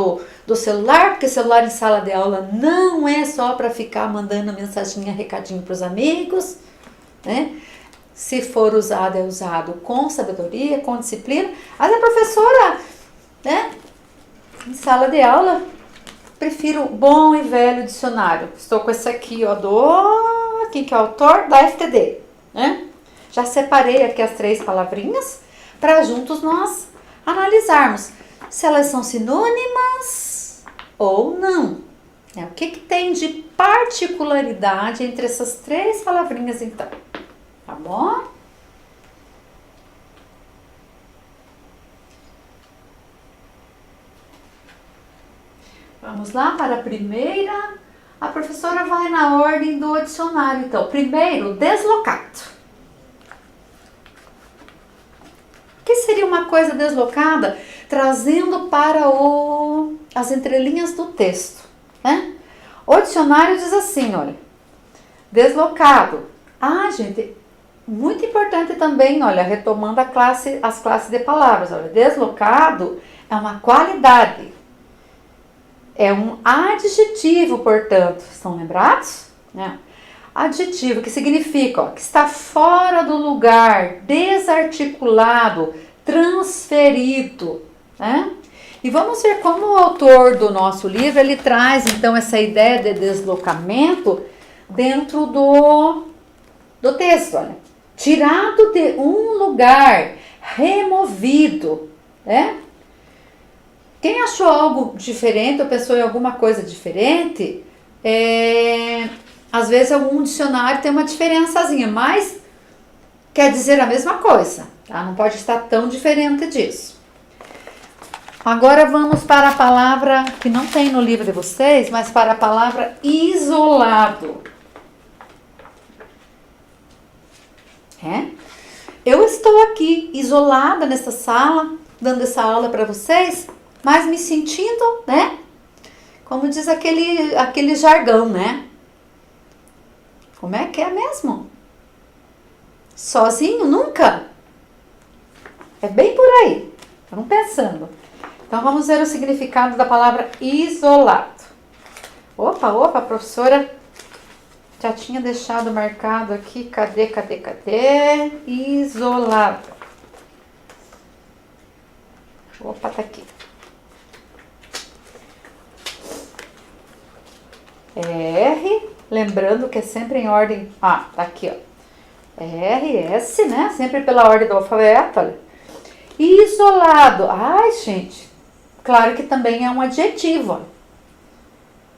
do celular, porque celular em sala de aula não é só para ficar mandando mensaginha, recadinho para os amigos, né? Se for usado, é usado com sabedoria, com disciplina. Mas a professora, né, em sala de aula, prefiro o bom e velho dicionário. Estou com esse aqui, ó, quem que é o autor? Da FTD, né? Já separei aqui as 3 palavrinhas para juntos nós analisarmos se elas são sinônimas ou não. O que tem de particularidade entre essas 3 palavrinhas então? Tá bom? Vamos lá para a primeira. A professora vai na ordem do dicionário então. Primeiro, deslocado. O que seria uma coisa deslocada? Trazendo para as entrelinhas do texto, né? O dicionário diz assim, olha, deslocado. Gente, muito importante também, olha, retomando as classes de palavras, olha, deslocado é uma qualidade, é um adjetivo, portanto, estão lembrados? Adjetivo, que significa, ó, que está fora do lugar, desarticulado, transferido, né? E vamos ver como o autor do nosso livro, ele traz então essa ideia de deslocamento dentro do texto, olha. Tirado de um lugar, removido, né? Quem achou algo diferente ou pensou em alguma coisa diferente, às vezes algum dicionário tem uma diferençazinha, mas quer dizer a mesma coisa, tá? Não pode estar tão diferente disso. Agora vamos para a palavra que não tem no livro de vocês, mas para a palavra isolado. Eu estou aqui isolada nessa sala, dando essa aula para vocês, mas me sentindo, né? Como diz aquele jargão, né? Como é que é mesmo? Sozinho? Nunca? É bem por aí. Vamos pensando. Então, vamos ver o significado da palavra isolado. Opa, a professora já tinha deixado marcado aqui. Cadê? Isolado. Opa, tá aqui. R, lembrando que é sempre em ordem. Tá aqui, ó. R, S, né? Sempre pela ordem do alfabeto, olha. Isolado. Ai, gente. Claro que também é um adjetivo, ó.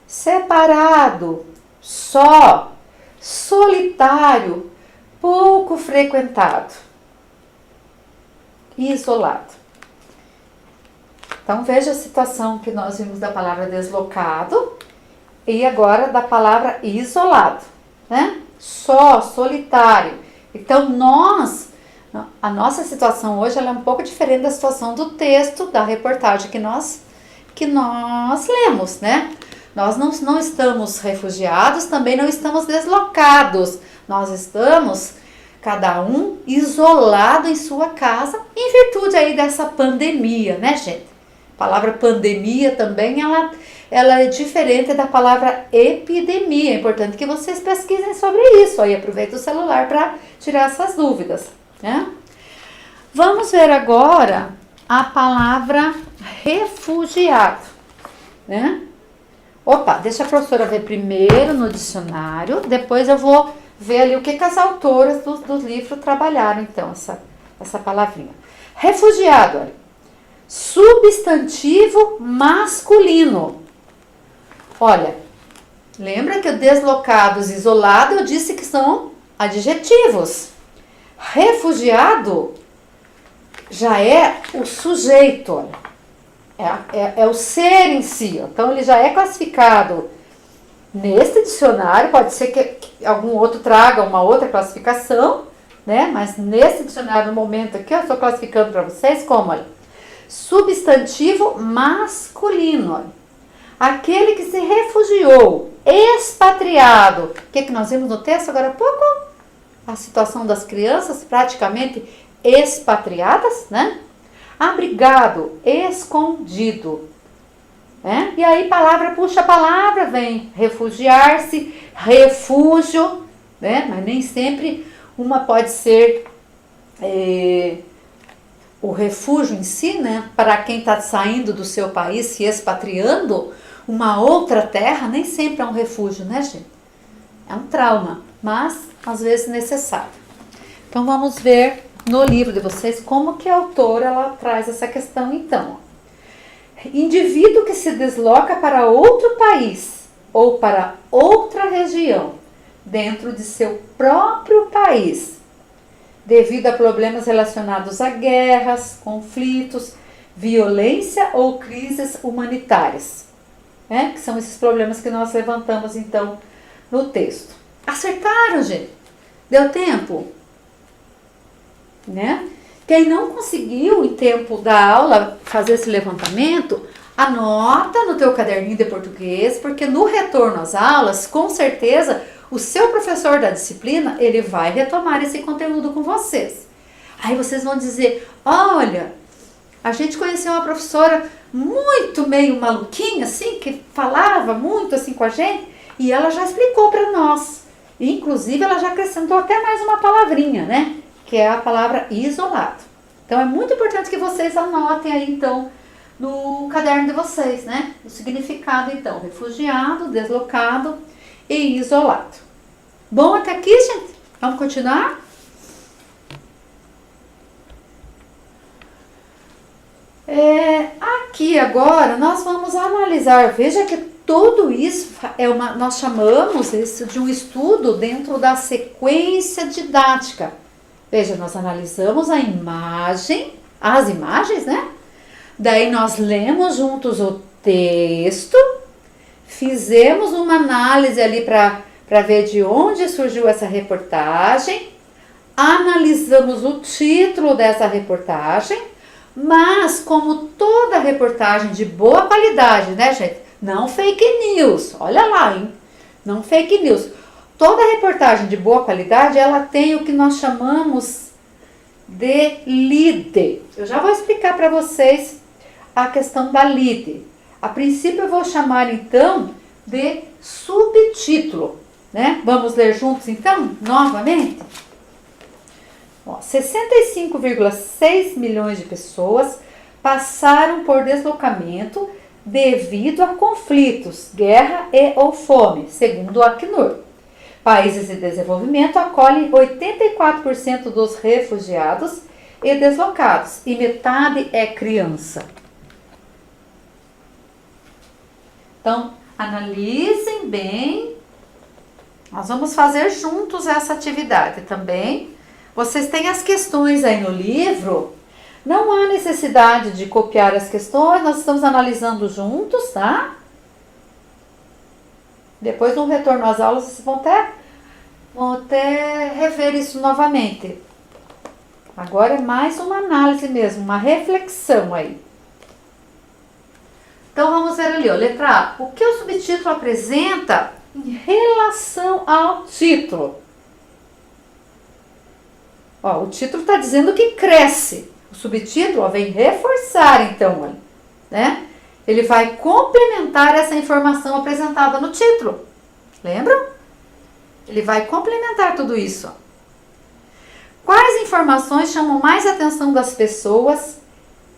Separado, só, solitário, pouco frequentado. Isolado. Então, veja a situação que nós vimos da palavra deslocado e agora da palavra isolado, né? Só, solitário. Então, a nossa situação hoje ela é um pouco diferente da situação do texto, da reportagem que nós lemos, né? Nós não estamos refugiados, também não estamos deslocados. Nós estamos, cada um, isolado em sua casa, em virtude aí dessa pandemia, né, gente? A palavra pandemia também, ela é diferente da palavra epidemia. É importante que vocês pesquisem sobre isso. Aí aproveita o celular para tirar essas dúvidas, né? Vamos ver agora a palavra refugiado, né? Deixa a professora ver primeiro no dicionário, depois eu vou ver ali o que as autoras do livro trabalharam, então, essa palavrinha. Refugiado, olha, substantivo masculino. Olha, lembra que o deslocados e isolado eu disse que são adjetivos. Refugiado já é o sujeito, olha. É o ser em si. Então, ele já é classificado neste dicionário. Pode ser que algum outro traga uma outra classificação, né? Mas nesse dicionário, no momento aqui, eu estou classificando para vocês como, olha, substantivo masculino. Olha. Aquele que se refugiou, expatriado. O que nós vimos no texto agora há pouco? A situação das crianças praticamente expatriadas, né? Abrigado, escondido, né? E aí palavra puxa palavra, vem refugiar-se, refúgio, né? Mas nem sempre uma pode ser o refúgio em si, né? Para quem está saindo do seu país, se expatriando, uma outra terra nem sempre é um refúgio, né, gente? É um trauma, mas às vezes necessário. Então vamos ver no livro de vocês como que a autora ela traz essa questão então. Indivíduo que se desloca para outro país ou para outra região dentro de seu próprio país devido a problemas relacionados a guerras, conflitos, violência ou crises humanitárias, né? Que são esses problemas que nós levantamos então no texto. Acertaram, gente? Deu tempo? Né? Quem não conseguiu em tempo da aula fazer esse levantamento, anota no teu caderninho de português, porque no retorno às aulas, com certeza, o seu professor da disciplina, ele vai retomar esse conteúdo com vocês. Aí vocês vão dizer, olha, a gente conheceu uma professora muito meio maluquinha, assim, que falava muito assim com a gente, e ela já explicou para nós Inclusive, ela já acrescentou até mais uma palavrinha, né? Que é a palavra isolado. Então, é muito importante que vocês anotem aí, então, no caderno de vocês, né? O significado, então, refugiado, deslocado e isolado. Bom, até aqui, gente? Vamos continuar? Aqui agora nós vamos analisar, veja que tudo isso nós chamamos isso de um estudo dentro da sequência didática. Veja, nós analisamos as imagens, né? Daí nós lemos juntos o texto, fizemos uma análise ali para ver de onde surgiu essa reportagem, analisamos o título dessa reportagem, mas como toda reportagem de boa qualidade, né, gente? Não fake news, olha lá, hein? Não fake news. Toda reportagem de boa qualidade, ela tem o que nós chamamos de lead. Eu já vou explicar para vocês a questão da lead. A princípio eu vou chamar então de subtítulo, né? Vamos ler juntos então, novamente? 65,6 milhões de pessoas passaram por deslocamento devido a conflitos, guerra e ou fome, segundo o Acnur. Países em desenvolvimento acolhem 84% dos refugiados e deslocados, e metade é criança. Então, analisem bem. Nós vamos fazer juntos essa atividade também. Vocês têm as questões aí no livro. Não há necessidade de copiar as questões, nós estamos analisando juntos, tá? Depois, no retorno às aulas, vocês vão até rever isso novamente. Agora é mais uma análise mesmo, uma reflexão aí. Então, vamos ver ali, ó, letra A. O que o subtítulo apresenta em relação ao título? Ó, o título está dizendo que cresce. O subtítulo, ó, vem reforçar, então, olha, né? Ele vai complementar essa informação apresentada no título. Lembram? Ele vai complementar tudo isso. Ó. Quais informações chamam mais a atenção das pessoas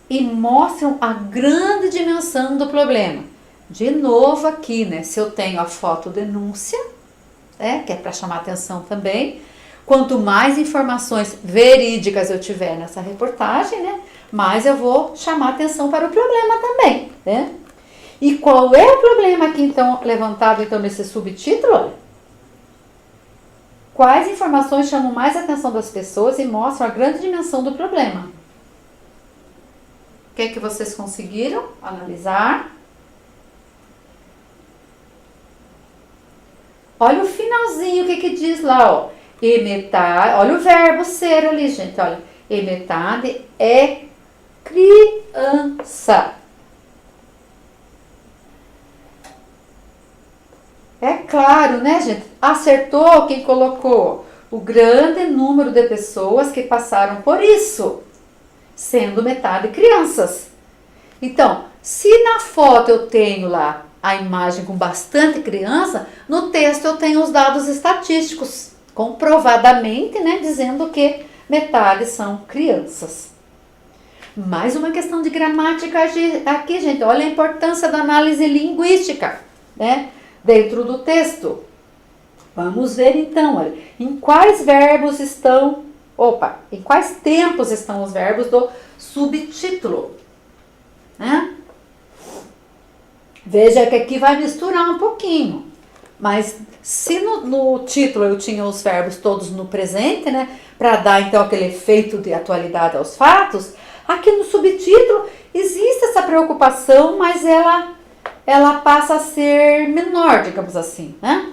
e mostram a grande dimensão do problema? De novo aqui, né? Se eu tenho a fotodenúncia, né, que é para chamar atenção também, quanto mais informações verídicas eu tiver nessa reportagem, né, mais eu vou chamar atenção para o problema também, né? E qual é o problema aqui, então, levantado então nesse subtítulo? Olha. Quais informações chamam mais a atenção das pessoas e mostram a grande dimensão do problema? O que é que vocês conseguiram analisar? Olha o finalzinho, o que diz lá, ó. E metade, olha o verbo ser ali, gente, olha. E metade é criança. É claro, né, gente? Acertou quem colocou o grande número de pessoas que passaram por isso, sendo metade crianças. Então, se na foto eu tenho lá a imagem com bastante criança, no texto eu tenho os dados estatísticos, comprovadamente, né, dizendo que metade são crianças. Mais uma questão de gramática aqui, gente. Olha a importância da análise linguística, né, dentro do texto. Vamos ver então, olha, em quais verbos estão, em quais tempos estão os verbos do subtítulo, né? Veja que aqui vai misturar um pouquinho, mas se no título eu tinha os verbos todos no presente, né, para dar então aquele efeito de atualidade aos fatos, aqui no subtítulo existe essa preocupação, mas ela passa a ser menor, digamos assim, né?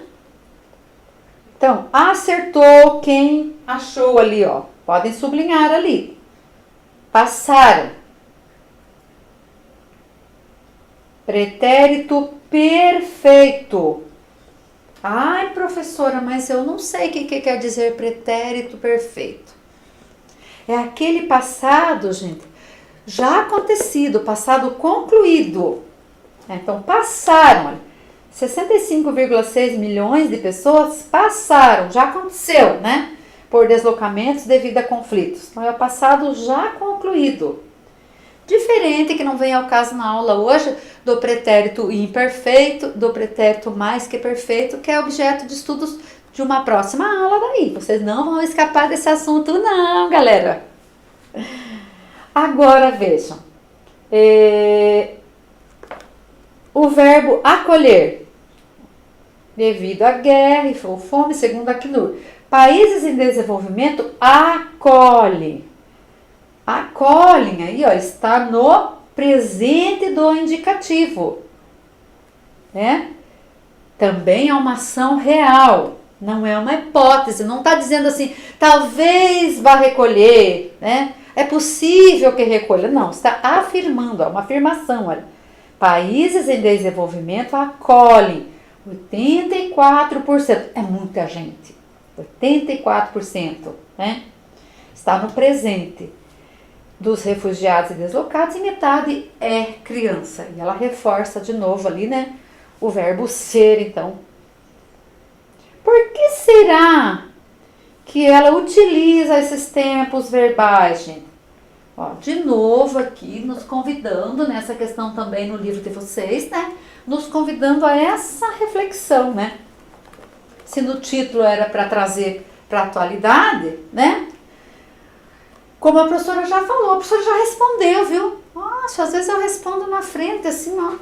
Então, acertou quem achou ali, ó. Podem sublinhar ali. Passaram. Pretérito perfeito. Ai, professora, mas eu não sei o que quer dizer pretérito perfeito. É aquele passado, gente, já acontecido, passado concluído. Então, passaram. 65,6 milhões de pessoas passaram, já aconteceu, né? Por deslocamentos devido a conflitos. Então, é o passado já concluído. Diferente, que não vem ao caso na aula hoje, do pretérito imperfeito, do pretérito mais que perfeito, que é objeto de estudos de uma próxima aula daí. Vocês não vão escapar desse assunto não, galera. Agora, vejam. O verbo acolher. Devido à guerra ou fome, segundo a Acnur. Países em desenvolvimento acolhem. Acolhem, aí ó, está no presente do indicativo, né? Também é uma ação real, não é uma hipótese, não está dizendo assim, talvez vá recolher, né? É possível que recolha, não, está afirmando, ó, uma afirmação, olha. Países em desenvolvimento acolhem 84%, é muita gente, 84%, né? Está no presente dos refugiados e deslocados, e metade é criança. E ela reforça de novo ali, né, o verbo ser, então. Por que será que ela utiliza esses tempos verbais, gente? Ó, de novo aqui, nos convidando nessa questão também no livro de vocês, né, nos convidando a essa reflexão, né. Se no título era para trazer para a atualidade, né, como a professora já falou, a professora já respondeu, viu? Nossa, às vezes eu respondo na frente, assim, ó.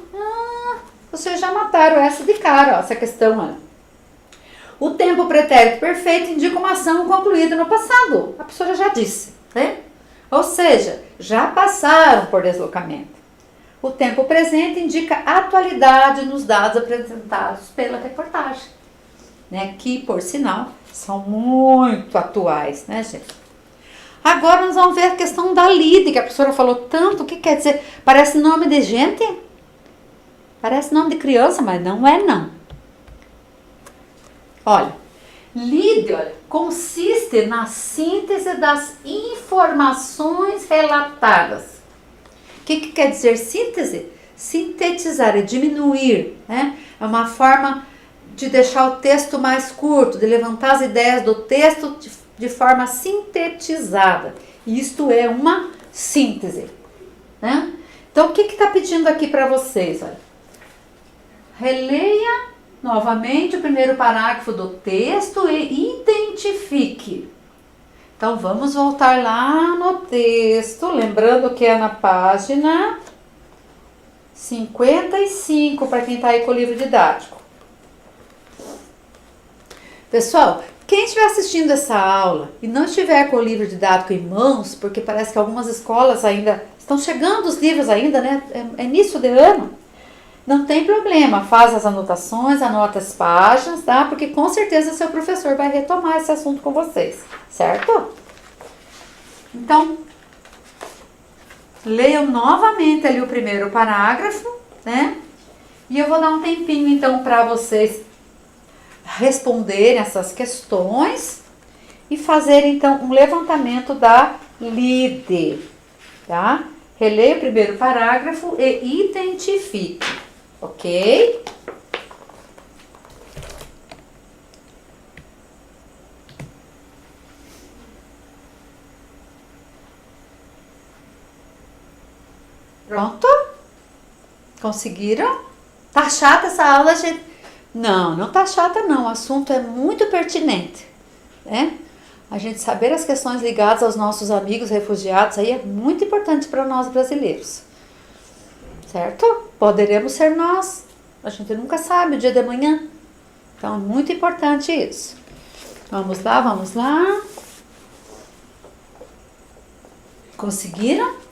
Vocês já mataram essa de cara, ó, essa questão, olha. O tempo pretérito perfeito indica uma ação concluída no passado. A professora já disse, né? Ou seja, já passaram por deslocamento. O tempo presente indica atualidade nos dados apresentados pela reportagem, né? Que, por sinal, são muito atuais, né, gente? Agora nós vamos ver a questão da lide, que a professora falou tanto. O que quer dizer? Parece nome de gente? Parece nome de criança, mas não é não. Olha, lide, olha, consiste na síntese das informações relatadas. O que quer dizer síntese? Sintetizar, é diminuir, né? É uma forma de deixar o texto mais curto, de levantar as ideias do texto de forma sintetizada. Isto é uma síntese, né? Então, o que está pedindo aqui para vocês? Olha. Releia novamente o primeiro parágrafo do texto e identifique. Então, vamos voltar lá no texto, lembrando que é na página 55, para quem está aí com o livro didático. Pessoal, quem estiver assistindo essa aula e não estiver com o livro didático em mãos, porque parece que algumas escolas ainda estão chegando os livros ainda, né? É início de ano. Não tem problema, faz as anotações, anota as páginas, tá? Porque com certeza seu professor vai retomar esse assunto com vocês, certo? Então, leiam novamente ali o primeiro parágrafo, né? E eu vou dar um tempinho então para vocês responder essas questões e fazer então um levantamento da lide, tá? Releia o primeiro parágrafo e identifique, ok? Pronto? Conseguiram? Tá chata essa aula, gente? Não tá chata não, o assunto é muito pertinente, né? A gente saber as questões ligadas aos nossos amigos refugiados aí é muito importante para nós brasileiros, certo? Poderemos ser nós, a gente nunca sabe o dia de amanhã, então é muito importante isso. Vamos lá, vamos lá. Conseguiram?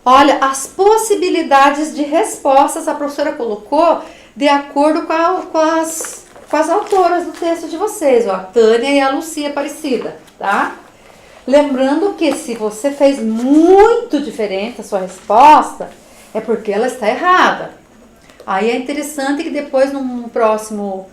Olha, as possibilidades de respostas a professora colocou de acordo com as autoras do texto de vocês, ó, a Tânia e a Lucia Aparecida, tá? Lembrando que se você fez muito diferente a sua resposta, é porque ela está errada. Aí é interessante que depois, num próximo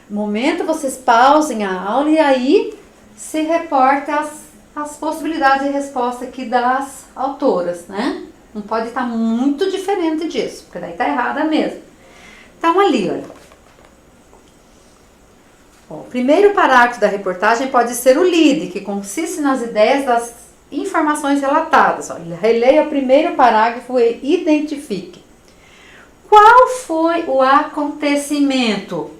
momento, vocês pausem a aula e aí se reporta as possibilidades de resposta aqui das autoras, né? Não pode estar muito diferente disso, porque daí tá errada mesmo. Então ali, olha. O primeiro parágrafo da reportagem pode ser o lead, que consiste nas ideias das informações relatadas. Releia o primeiro parágrafo e identifique. Qual foi o acontecimento?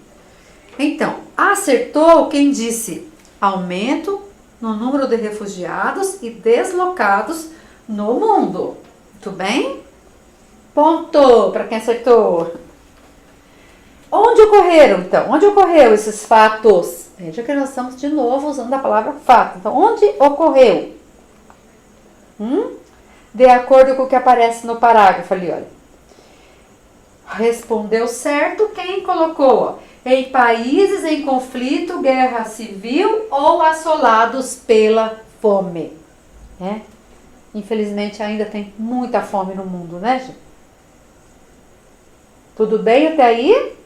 Então, acertou quem disse aumento no número de refugiados e deslocados no mundo. Muito bem? Ponto para quem acertou. Onde ocorreram, então? Onde ocorreu esses fatos? Veja que nós estamos de novo usando a palavra fato. Então, onde ocorreu? De acordo com o que aparece no parágrafo ali, olha. Respondeu certo quem colocou, ó, em países em conflito, guerra civil ou assolados pela fome. Né? Infelizmente ainda tem muita fome no mundo, né, gente? Tudo bem até aí?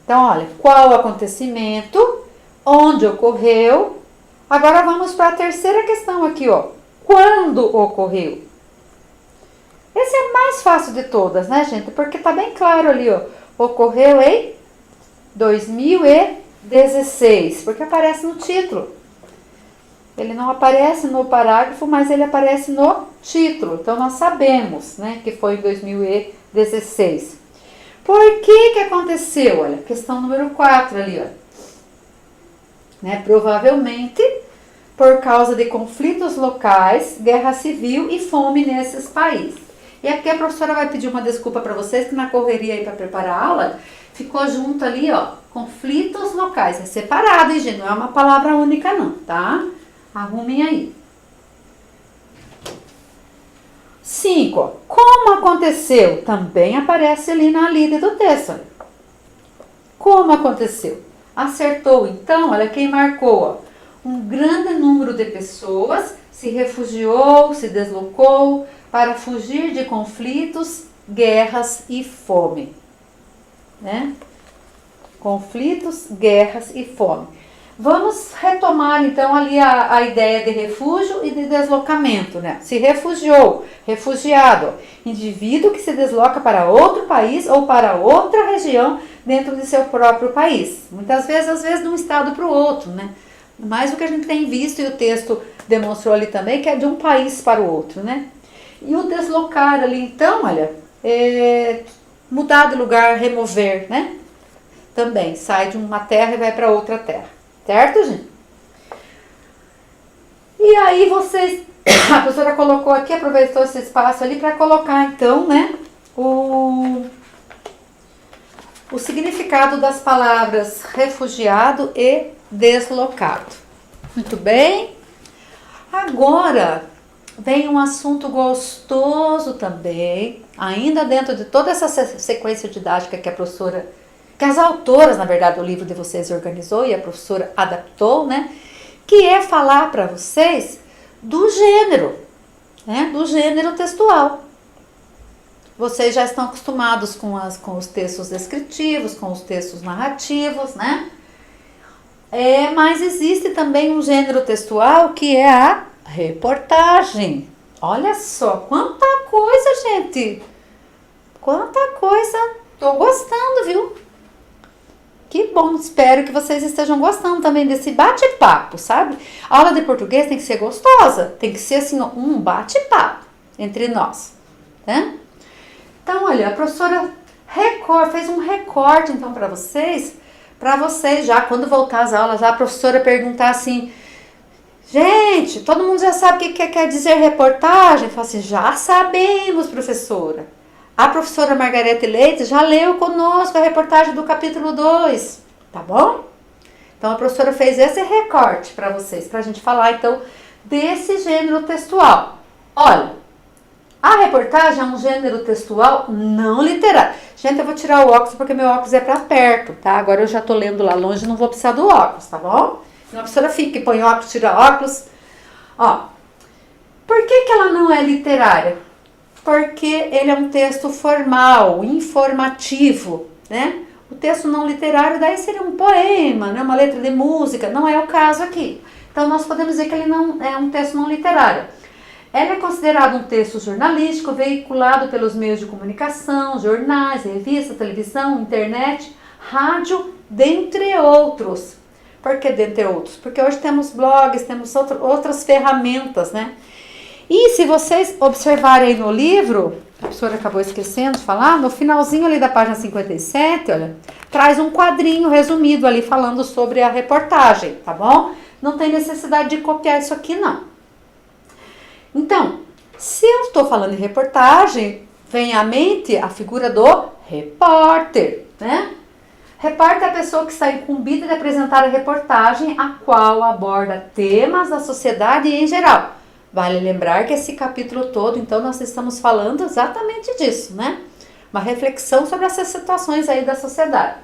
Então, olha, qual o acontecimento, onde ocorreu. Agora vamos para a terceira questão aqui, ó. Quando ocorreu? Esse é mais fácil de todas, né, gente? Porque tá bem claro ali, ó. Ocorreu em 2016, porque aparece no título. Ele não aparece no parágrafo, mas ele aparece no título. Então, nós sabemos, né, que foi em 2016. Por que aconteceu? Olha, questão número 4 ali, ó. Né, provavelmente por causa de conflitos locais, guerra civil e fome nesses países. E aqui a professora vai pedir uma desculpa para vocês, que na correria aí para preparar a aula, ficou junto ali, ó, conflitos locais. É separado, hein, gente? Não é uma palavra única não, tá? Arrumem aí. 5. Como aconteceu? Também aparece ali na lida do texto. Como aconteceu? Acertou, então, olha quem marcou, ó. Um grande número de pessoas se refugiou, se deslocou para fugir de conflitos, guerras e fome. Né? Conflitos, guerras e fome. Vamos retomar então ali a ideia de refúgio e de deslocamento, né? Se refugiou, refugiado, indivíduo que se desloca para outro país ou para outra região dentro de seu próprio país. Muitas vezes, às vezes de um estado para o outro, né? Mas o que a gente tem visto e o texto demonstrou ali também, que é de um país para o outro, né? E o deslocar ali, então, olha, mudar de lugar, remover, né? Também sai de uma terra e vai para outra terra. Certo, gente? E aí vocês, a professora colocou aqui, aproveitou esse espaço ali para colocar então, né, o significado das palavras refugiado e deslocado. Muito bem? Agora vem um assunto gostoso também, ainda dentro de toda essa sequência didática que a professora, que as autoras, na verdade, do livro de vocês organizou e a professora adaptou, né? Que é falar para vocês do gênero, né? Do gênero textual. Vocês já estão acostumados com os textos descritivos, com os textos narrativos, né? Mas existe também um gênero textual que é a reportagem. Olha só, quanta coisa, gente! Quanta coisa! Tô gostando, viu? Que bom, espero que vocês estejam gostando também desse bate-papo, sabe? A aula de português tem que ser gostosa, tem que ser assim, um bate-papo entre nós, né? Então, olha, a professora fez um recorte, então, para vocês já, quando voltar às aulas, a professora perguntar assim, gente, todo mundo já sabe o que quer dizer reportagem? Fala assim, já sabemos, professora. A professora Margarete Leite já leu conosco a reportagem do capítulo 2, tá bom? Então, a professora fez esse recorte para vocês, para a gente falar, então, desse gênero textual. Olha, a reportagem é um gênero textual não literário. Gente, eu vou tirar o óculos porque meu óculos é para perto, tá? Agora eu já tô lendo lá longe, não vou precisar do óculos, tá bom? Então, a professora fica e põe óculos, tira óculos. Ó, por que ela não é literária? Porque ele é um texto formal, informativo, né? O texto não literário daí seria um poema, né? Uma letra de música, não é o caso aqui. Então, nós podemos dizer que ele não é um texto não literário. Ela é considerada um texto jornalístico veiculado pelos meios de comunicação, jornais, revistas, televisão, internet, rádio, dentre outros. Por que dentre outros? Porque hoje temos blogs, temos outras ferramentas, né? E se vocês observarem no livro, a professora acabou esquecendo de falar, no finalzinho ali da página 57, olha, traz um quadrinho resumido ali falando sobre a reportagem, tá bom? Não tem necessidade de copiar isso aqui, não. Então, se eu estou falando em reportagem, vem à mente a figura do repórter, né? Repórter é a pessoa que está incumbida de apresentar a reportagem, a qual aborda temas da sociedade em geral. Vale lembrar que esse capítulo todo, então, nós estamos falando exatamente disso, né? Uma reflexão sobre essas situações aí da sociedade.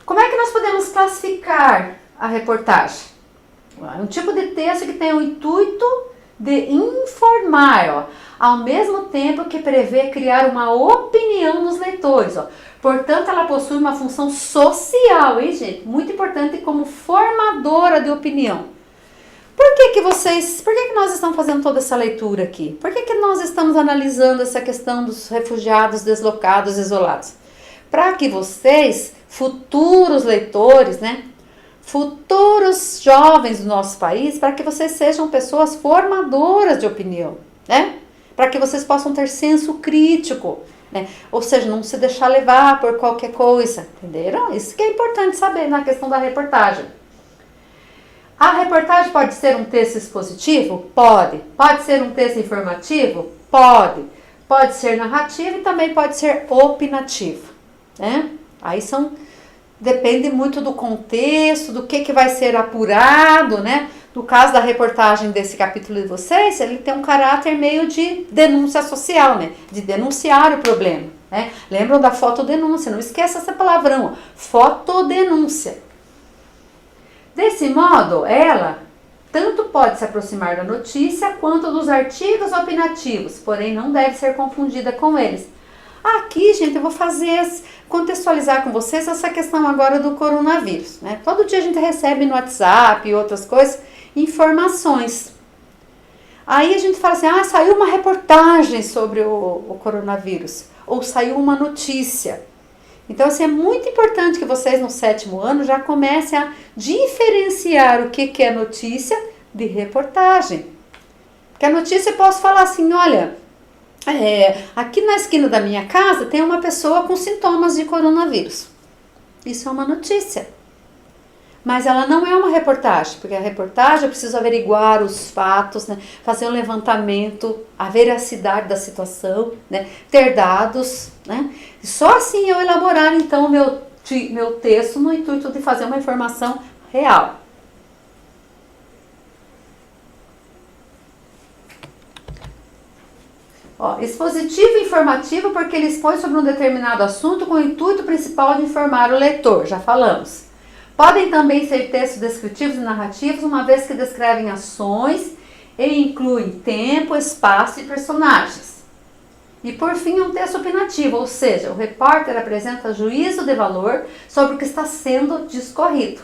Como é que nós podemos classificar a reportagem? É um tipo de texto que tem o intuito de informar, ó, ao mesmo tempo que prevê criar uma opinião nos leitores. Ó. Portanto, ela possui uma função social, hein, gente? Muito importante como formadora de opinião. Por que nós estamos fazendo toda essa leitura aqui? Por que nós estamos analisando essa questão dos refugiados, deslocados, isolados? Para que vocês, futuros leitores, né? Futuros jovens do nosso país, para que vocês sejam pessoas formadoras de opinião, né? Para que vocês possam ter senso crítico, né? Ou seja, não se deixar levar por qualquer coisa, entenderam? Isso que é importante saber na questão da reportagem. A reportagem pode ser um texto expositivo? Pode. Pode ser um texto informativo? Pode. Pode ser narrativo e também pode ser opinativo, né? Aí depende muito do contexto, do que vai ser apurado, né? No caso da reportagem desse capítulo de vocês, ele tem um caráter meio de denúncia social, né? De denunciar o problema, né? Lembram da fotodenúncia, não esqueça essa palavrão, ó, fotodenúncia. Desse modo, ela tanto pode se aproximar da notícia quanto dos artigos opinativos, porém não deve ser confundida com eles. Aqui, gente, eu vou contextualizar com vocês essa questão agora do coronavírus, né? Todo dia a gente recebe no WhatsApp e outras coisas, informações. Aí a gente fala assim, saiu uma reportagem sobre o coronavírus, ou saiu uma notícia. Então, assim, é muito importante que vocês no 7º ano já comecem a diferenciar o que é notícia de reportagem. Porque a notícia eu posso falar assim, olha... aqui na esquina da minha casa tem uma pessoa com sintomas de coronavírus. Isso é uma notícia. Mas ela não é uma reportagem, porque a reportagem eu preciso averiguar os fatos, né, fazer um levantamento, a veracidade da situação, né, ter dados, né, e só assim eu elaborar então o meu texto no intuito de fazer uma informação real. Expositivo e informativo porque ele expõe sobre um determinado assunto com o intuito principal de informar o leitor, já falamos. Podem também ser textos descritivos e narrativos, uma vez que descrevem ações e incluem tempo, espaço e personagens. E por fim, um texto opinativo, ou seja, o repórter apresenta juízo de valor sobre o que está sendo discorrido.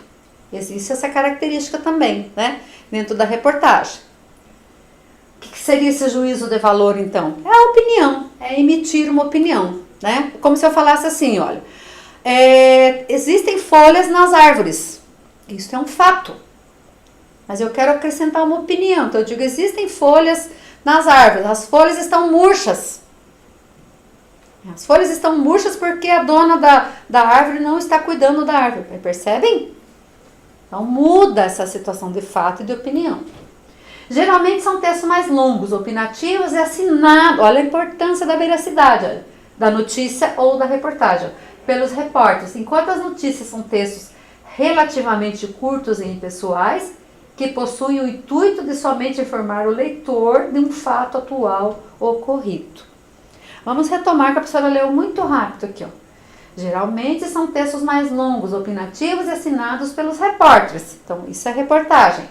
Existe essa característica também, né, dentro da reportagem. O que seria esse juízo de valor, então? É a opinião, é emitir uma opinião, né? Como se eu falasse assim, olha, existem folhas nas árvores, isso é um fato, mas eu quero acrescentar uma opinião, então eu digo, existem folhas nas árvores, as folhas estão murchas. As folhas estão murchas porque a dona da árvore não está cuidando da árvore, percebem? Então muda essa situação de fato e de opinião. Geralmente são textos mais longos, opinativos e assinados. Olha a importância da veracidade, olha, da notícia ou da reportagem, pelos repórteres. Enquanto as notícias são textos relativamente curtos e impessoais, que possuem o intuito de somente informar o leitor de um fato atual ocorrido. Vamos retomar que a professora leu muito rápido aqui, ó. Geralmente são textos mais longos, opinativos e assinados pelos repórteres. Então, isso é reportagem.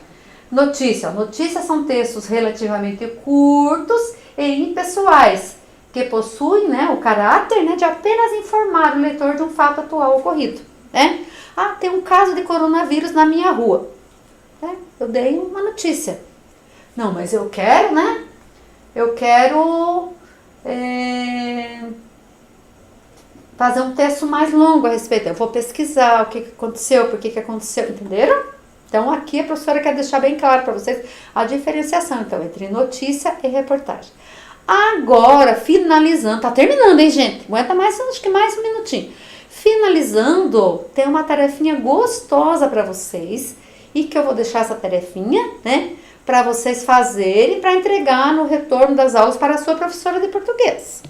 Notícia. Notícias são textos relativamente curtos e impessoais, que possuem, né, o caráter, né, de apenas informar o leitor de um fato atual ocorrido. Né? Tem um caso de coronavírus na minha rua. Né? eu dei uma notícia. Não, mas eu quero, né? Eu quero fazer um texto mais longo a respeito. Eu vou pesquisar o que aconteceu, por que aconteceu, entenderam? Então aqui a professora quer deixar bem claro para vocês a diferenciação então entre notícia e reportagem. Agora, finalizando, tá terminando, hein, gente? Aguenta mais, acho que mais um minutinho. Finalizando, tem uma tarefinha gostosa para vocês e que eu vou deixar essa tarefinha, né, para vocês fazerem para entregar no retorno das aulas para a sua professora de português.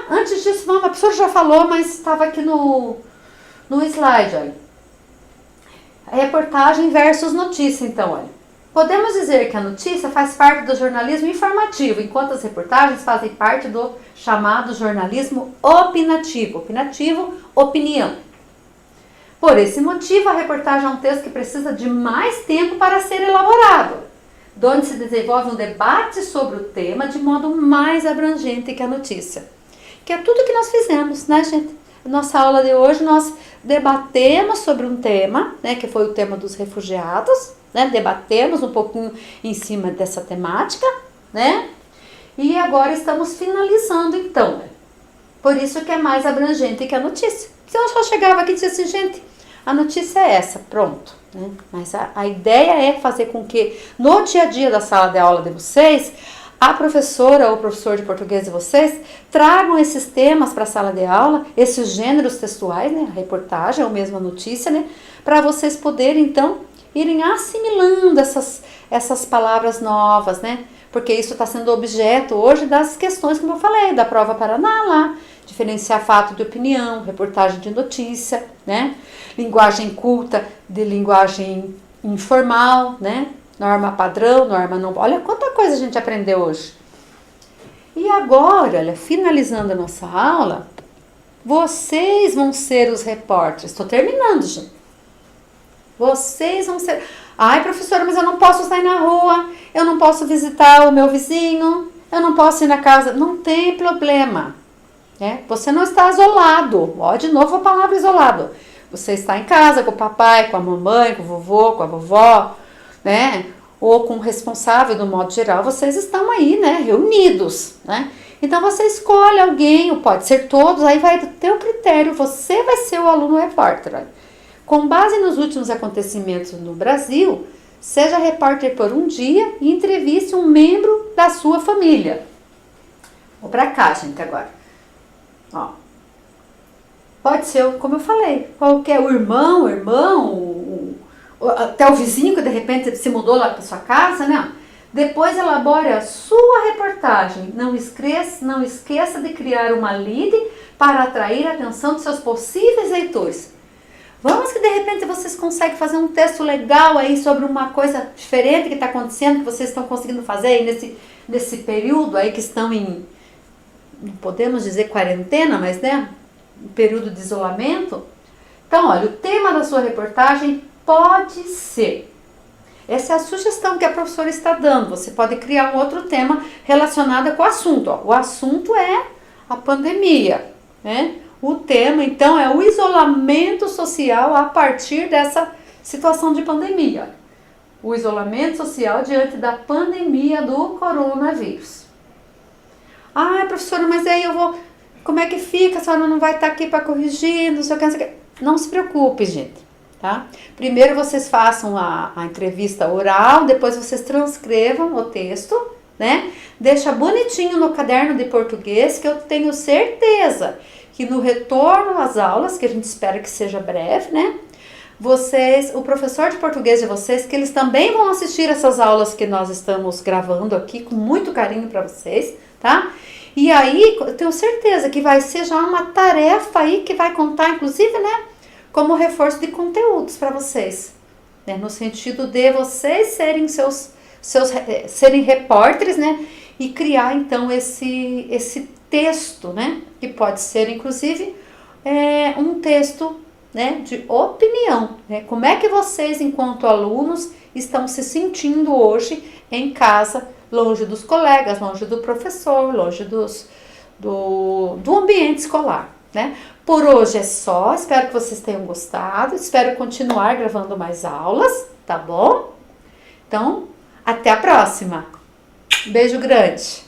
Antes disso, a professora já falou, mas estava aqui no slide, olha. Reportagem versus notícia, então, olha. Podemos dizer que a notícia faz parte do jornalismo informativo, enquanto as reportagens fazem parte do chamado jornalismo opinativo. Opinativo, opinião. Por esse motivo, a reportagem é um texto que precisa de mais tempo para ser elaborado, onde se desenvolve um debate sobre o tema de modo mais abrangente que a notícia. Que é tudo que nós fizemos, né, gente? Nossa aula de hoje nós debatemos sobre um tema, né, que foi o tema dos refugiados, né, debatemos um pouquinho em cima dessa temática, né, e agora estamos finalizando então, né? Por isso que é mais abrangente que a notícia. Se eu só chegava aqui e dizia assim, gente, a notícia é essa, pronto, né? Mas a ideia é fazer com que no dia a dia da sala de aula de vocês, a professora ou o professor de português de vocês tragam esses temas para a sala de aula, esses gêneros textuais, né, a reportagem ou mesmo a notícia, né, para vocês poderem, então, irem assimilando essas palavras novas, né, porque isso está sendo objeto hoje das questões, como eu falei, da prova Paraná lá, diferenciar fato de opinião, reportagem de notícia, né, linguagem culta de linguagem informal, né, norma padrão, norma não... Olha quanta coisa a gente aprendeu hoje. E agora, olha, finalizando a nossa aula, vocês vão ser os repórteres. Estou terminando, gente. Vocês vão ser... Ai, professora, mas eu não posso sair na rua, eu não posso visitar o meu vizinho, eu não posso ir na casa... Não tem problema, né? Você não está isolado. Ó, de novo a palavra isolado. Você está em casa com o papai, com a mamãe, com o vovô, com a vovó, né, ou com o responsável, do modo geral, vocês estão aí, né, reunidos, né, então você escolhe alguém, ou pode ser todos, aí vai do teu critério, você vai ser o aluno repórter, olha. Com base nos últimos acontecimentos no Brasil, seja repórter por um dia e entreviste um membro da sua família. Vou pra cá, gente, agora, ó. Pode ser, como eu falei, qualquer irmão, até o vizinho que de repente se mudou lá para sua casa, né? Depois elabore a sua reportagem. Não esqueça de criar uma lead para atrair a atenção de seus possíveis leitores. Vamos que de repente vocês conseguem fazer um texto legal aí sobre uma coisa diferente que está acontecendo, que vocês estão conseguindo fazer aí nesse período aí que estão em, não podemos dizer quarentena, mas né, um período de isolamento. Então, olha, o tema da sua reportagem pode ser. Essa é a sugestão que a professora está dando. Você pode criar um outro tema relacionado com o assunto. Ó. O assunto é a pandemia, né? O tema, então, é o isolamento social a partir dessa situação de pandemia. O isolamento social diante da pandemia do coronavírus. Ah, professora, mas aí eu vou... Como é que fica? A senhora não vai estar aqui para corrigir, não sei o que, não sei o que. Não se preocupe, gente. Tá? Primeiro vocês façam a entrevista oral, depois vocês transcrevam o texto, né? Deixa bonitinho no caderno de português, que eu tenho certeza que no retorno às aulas, que a gente espera que seja breve, né? O professor de português de vocês, que eles também vão assistir essas aulas que nós estamos gravando aqui, com muito carinho para vocês, tá? E aí, eu tenho certeza que vai ser já uma tarefa aí que vai contar, inclusive, né? Como reforço de conteúdos para vocês, né? No sentido de vocês serem serem repórteres, né? E criar então esse texto, né? Que pode ser inclusive um texto, né? De opinião, né? Como é que vocês, enquanto alunos, estão se sentindo hoje em casa, longe dos colegas, longe do professor, longe do ambiente escolar, né? Por hoje é só, espero que vocês tenham gostado, espero continuar gravando mais aulas, tá bom? Então, até a próxima. Beijo grande.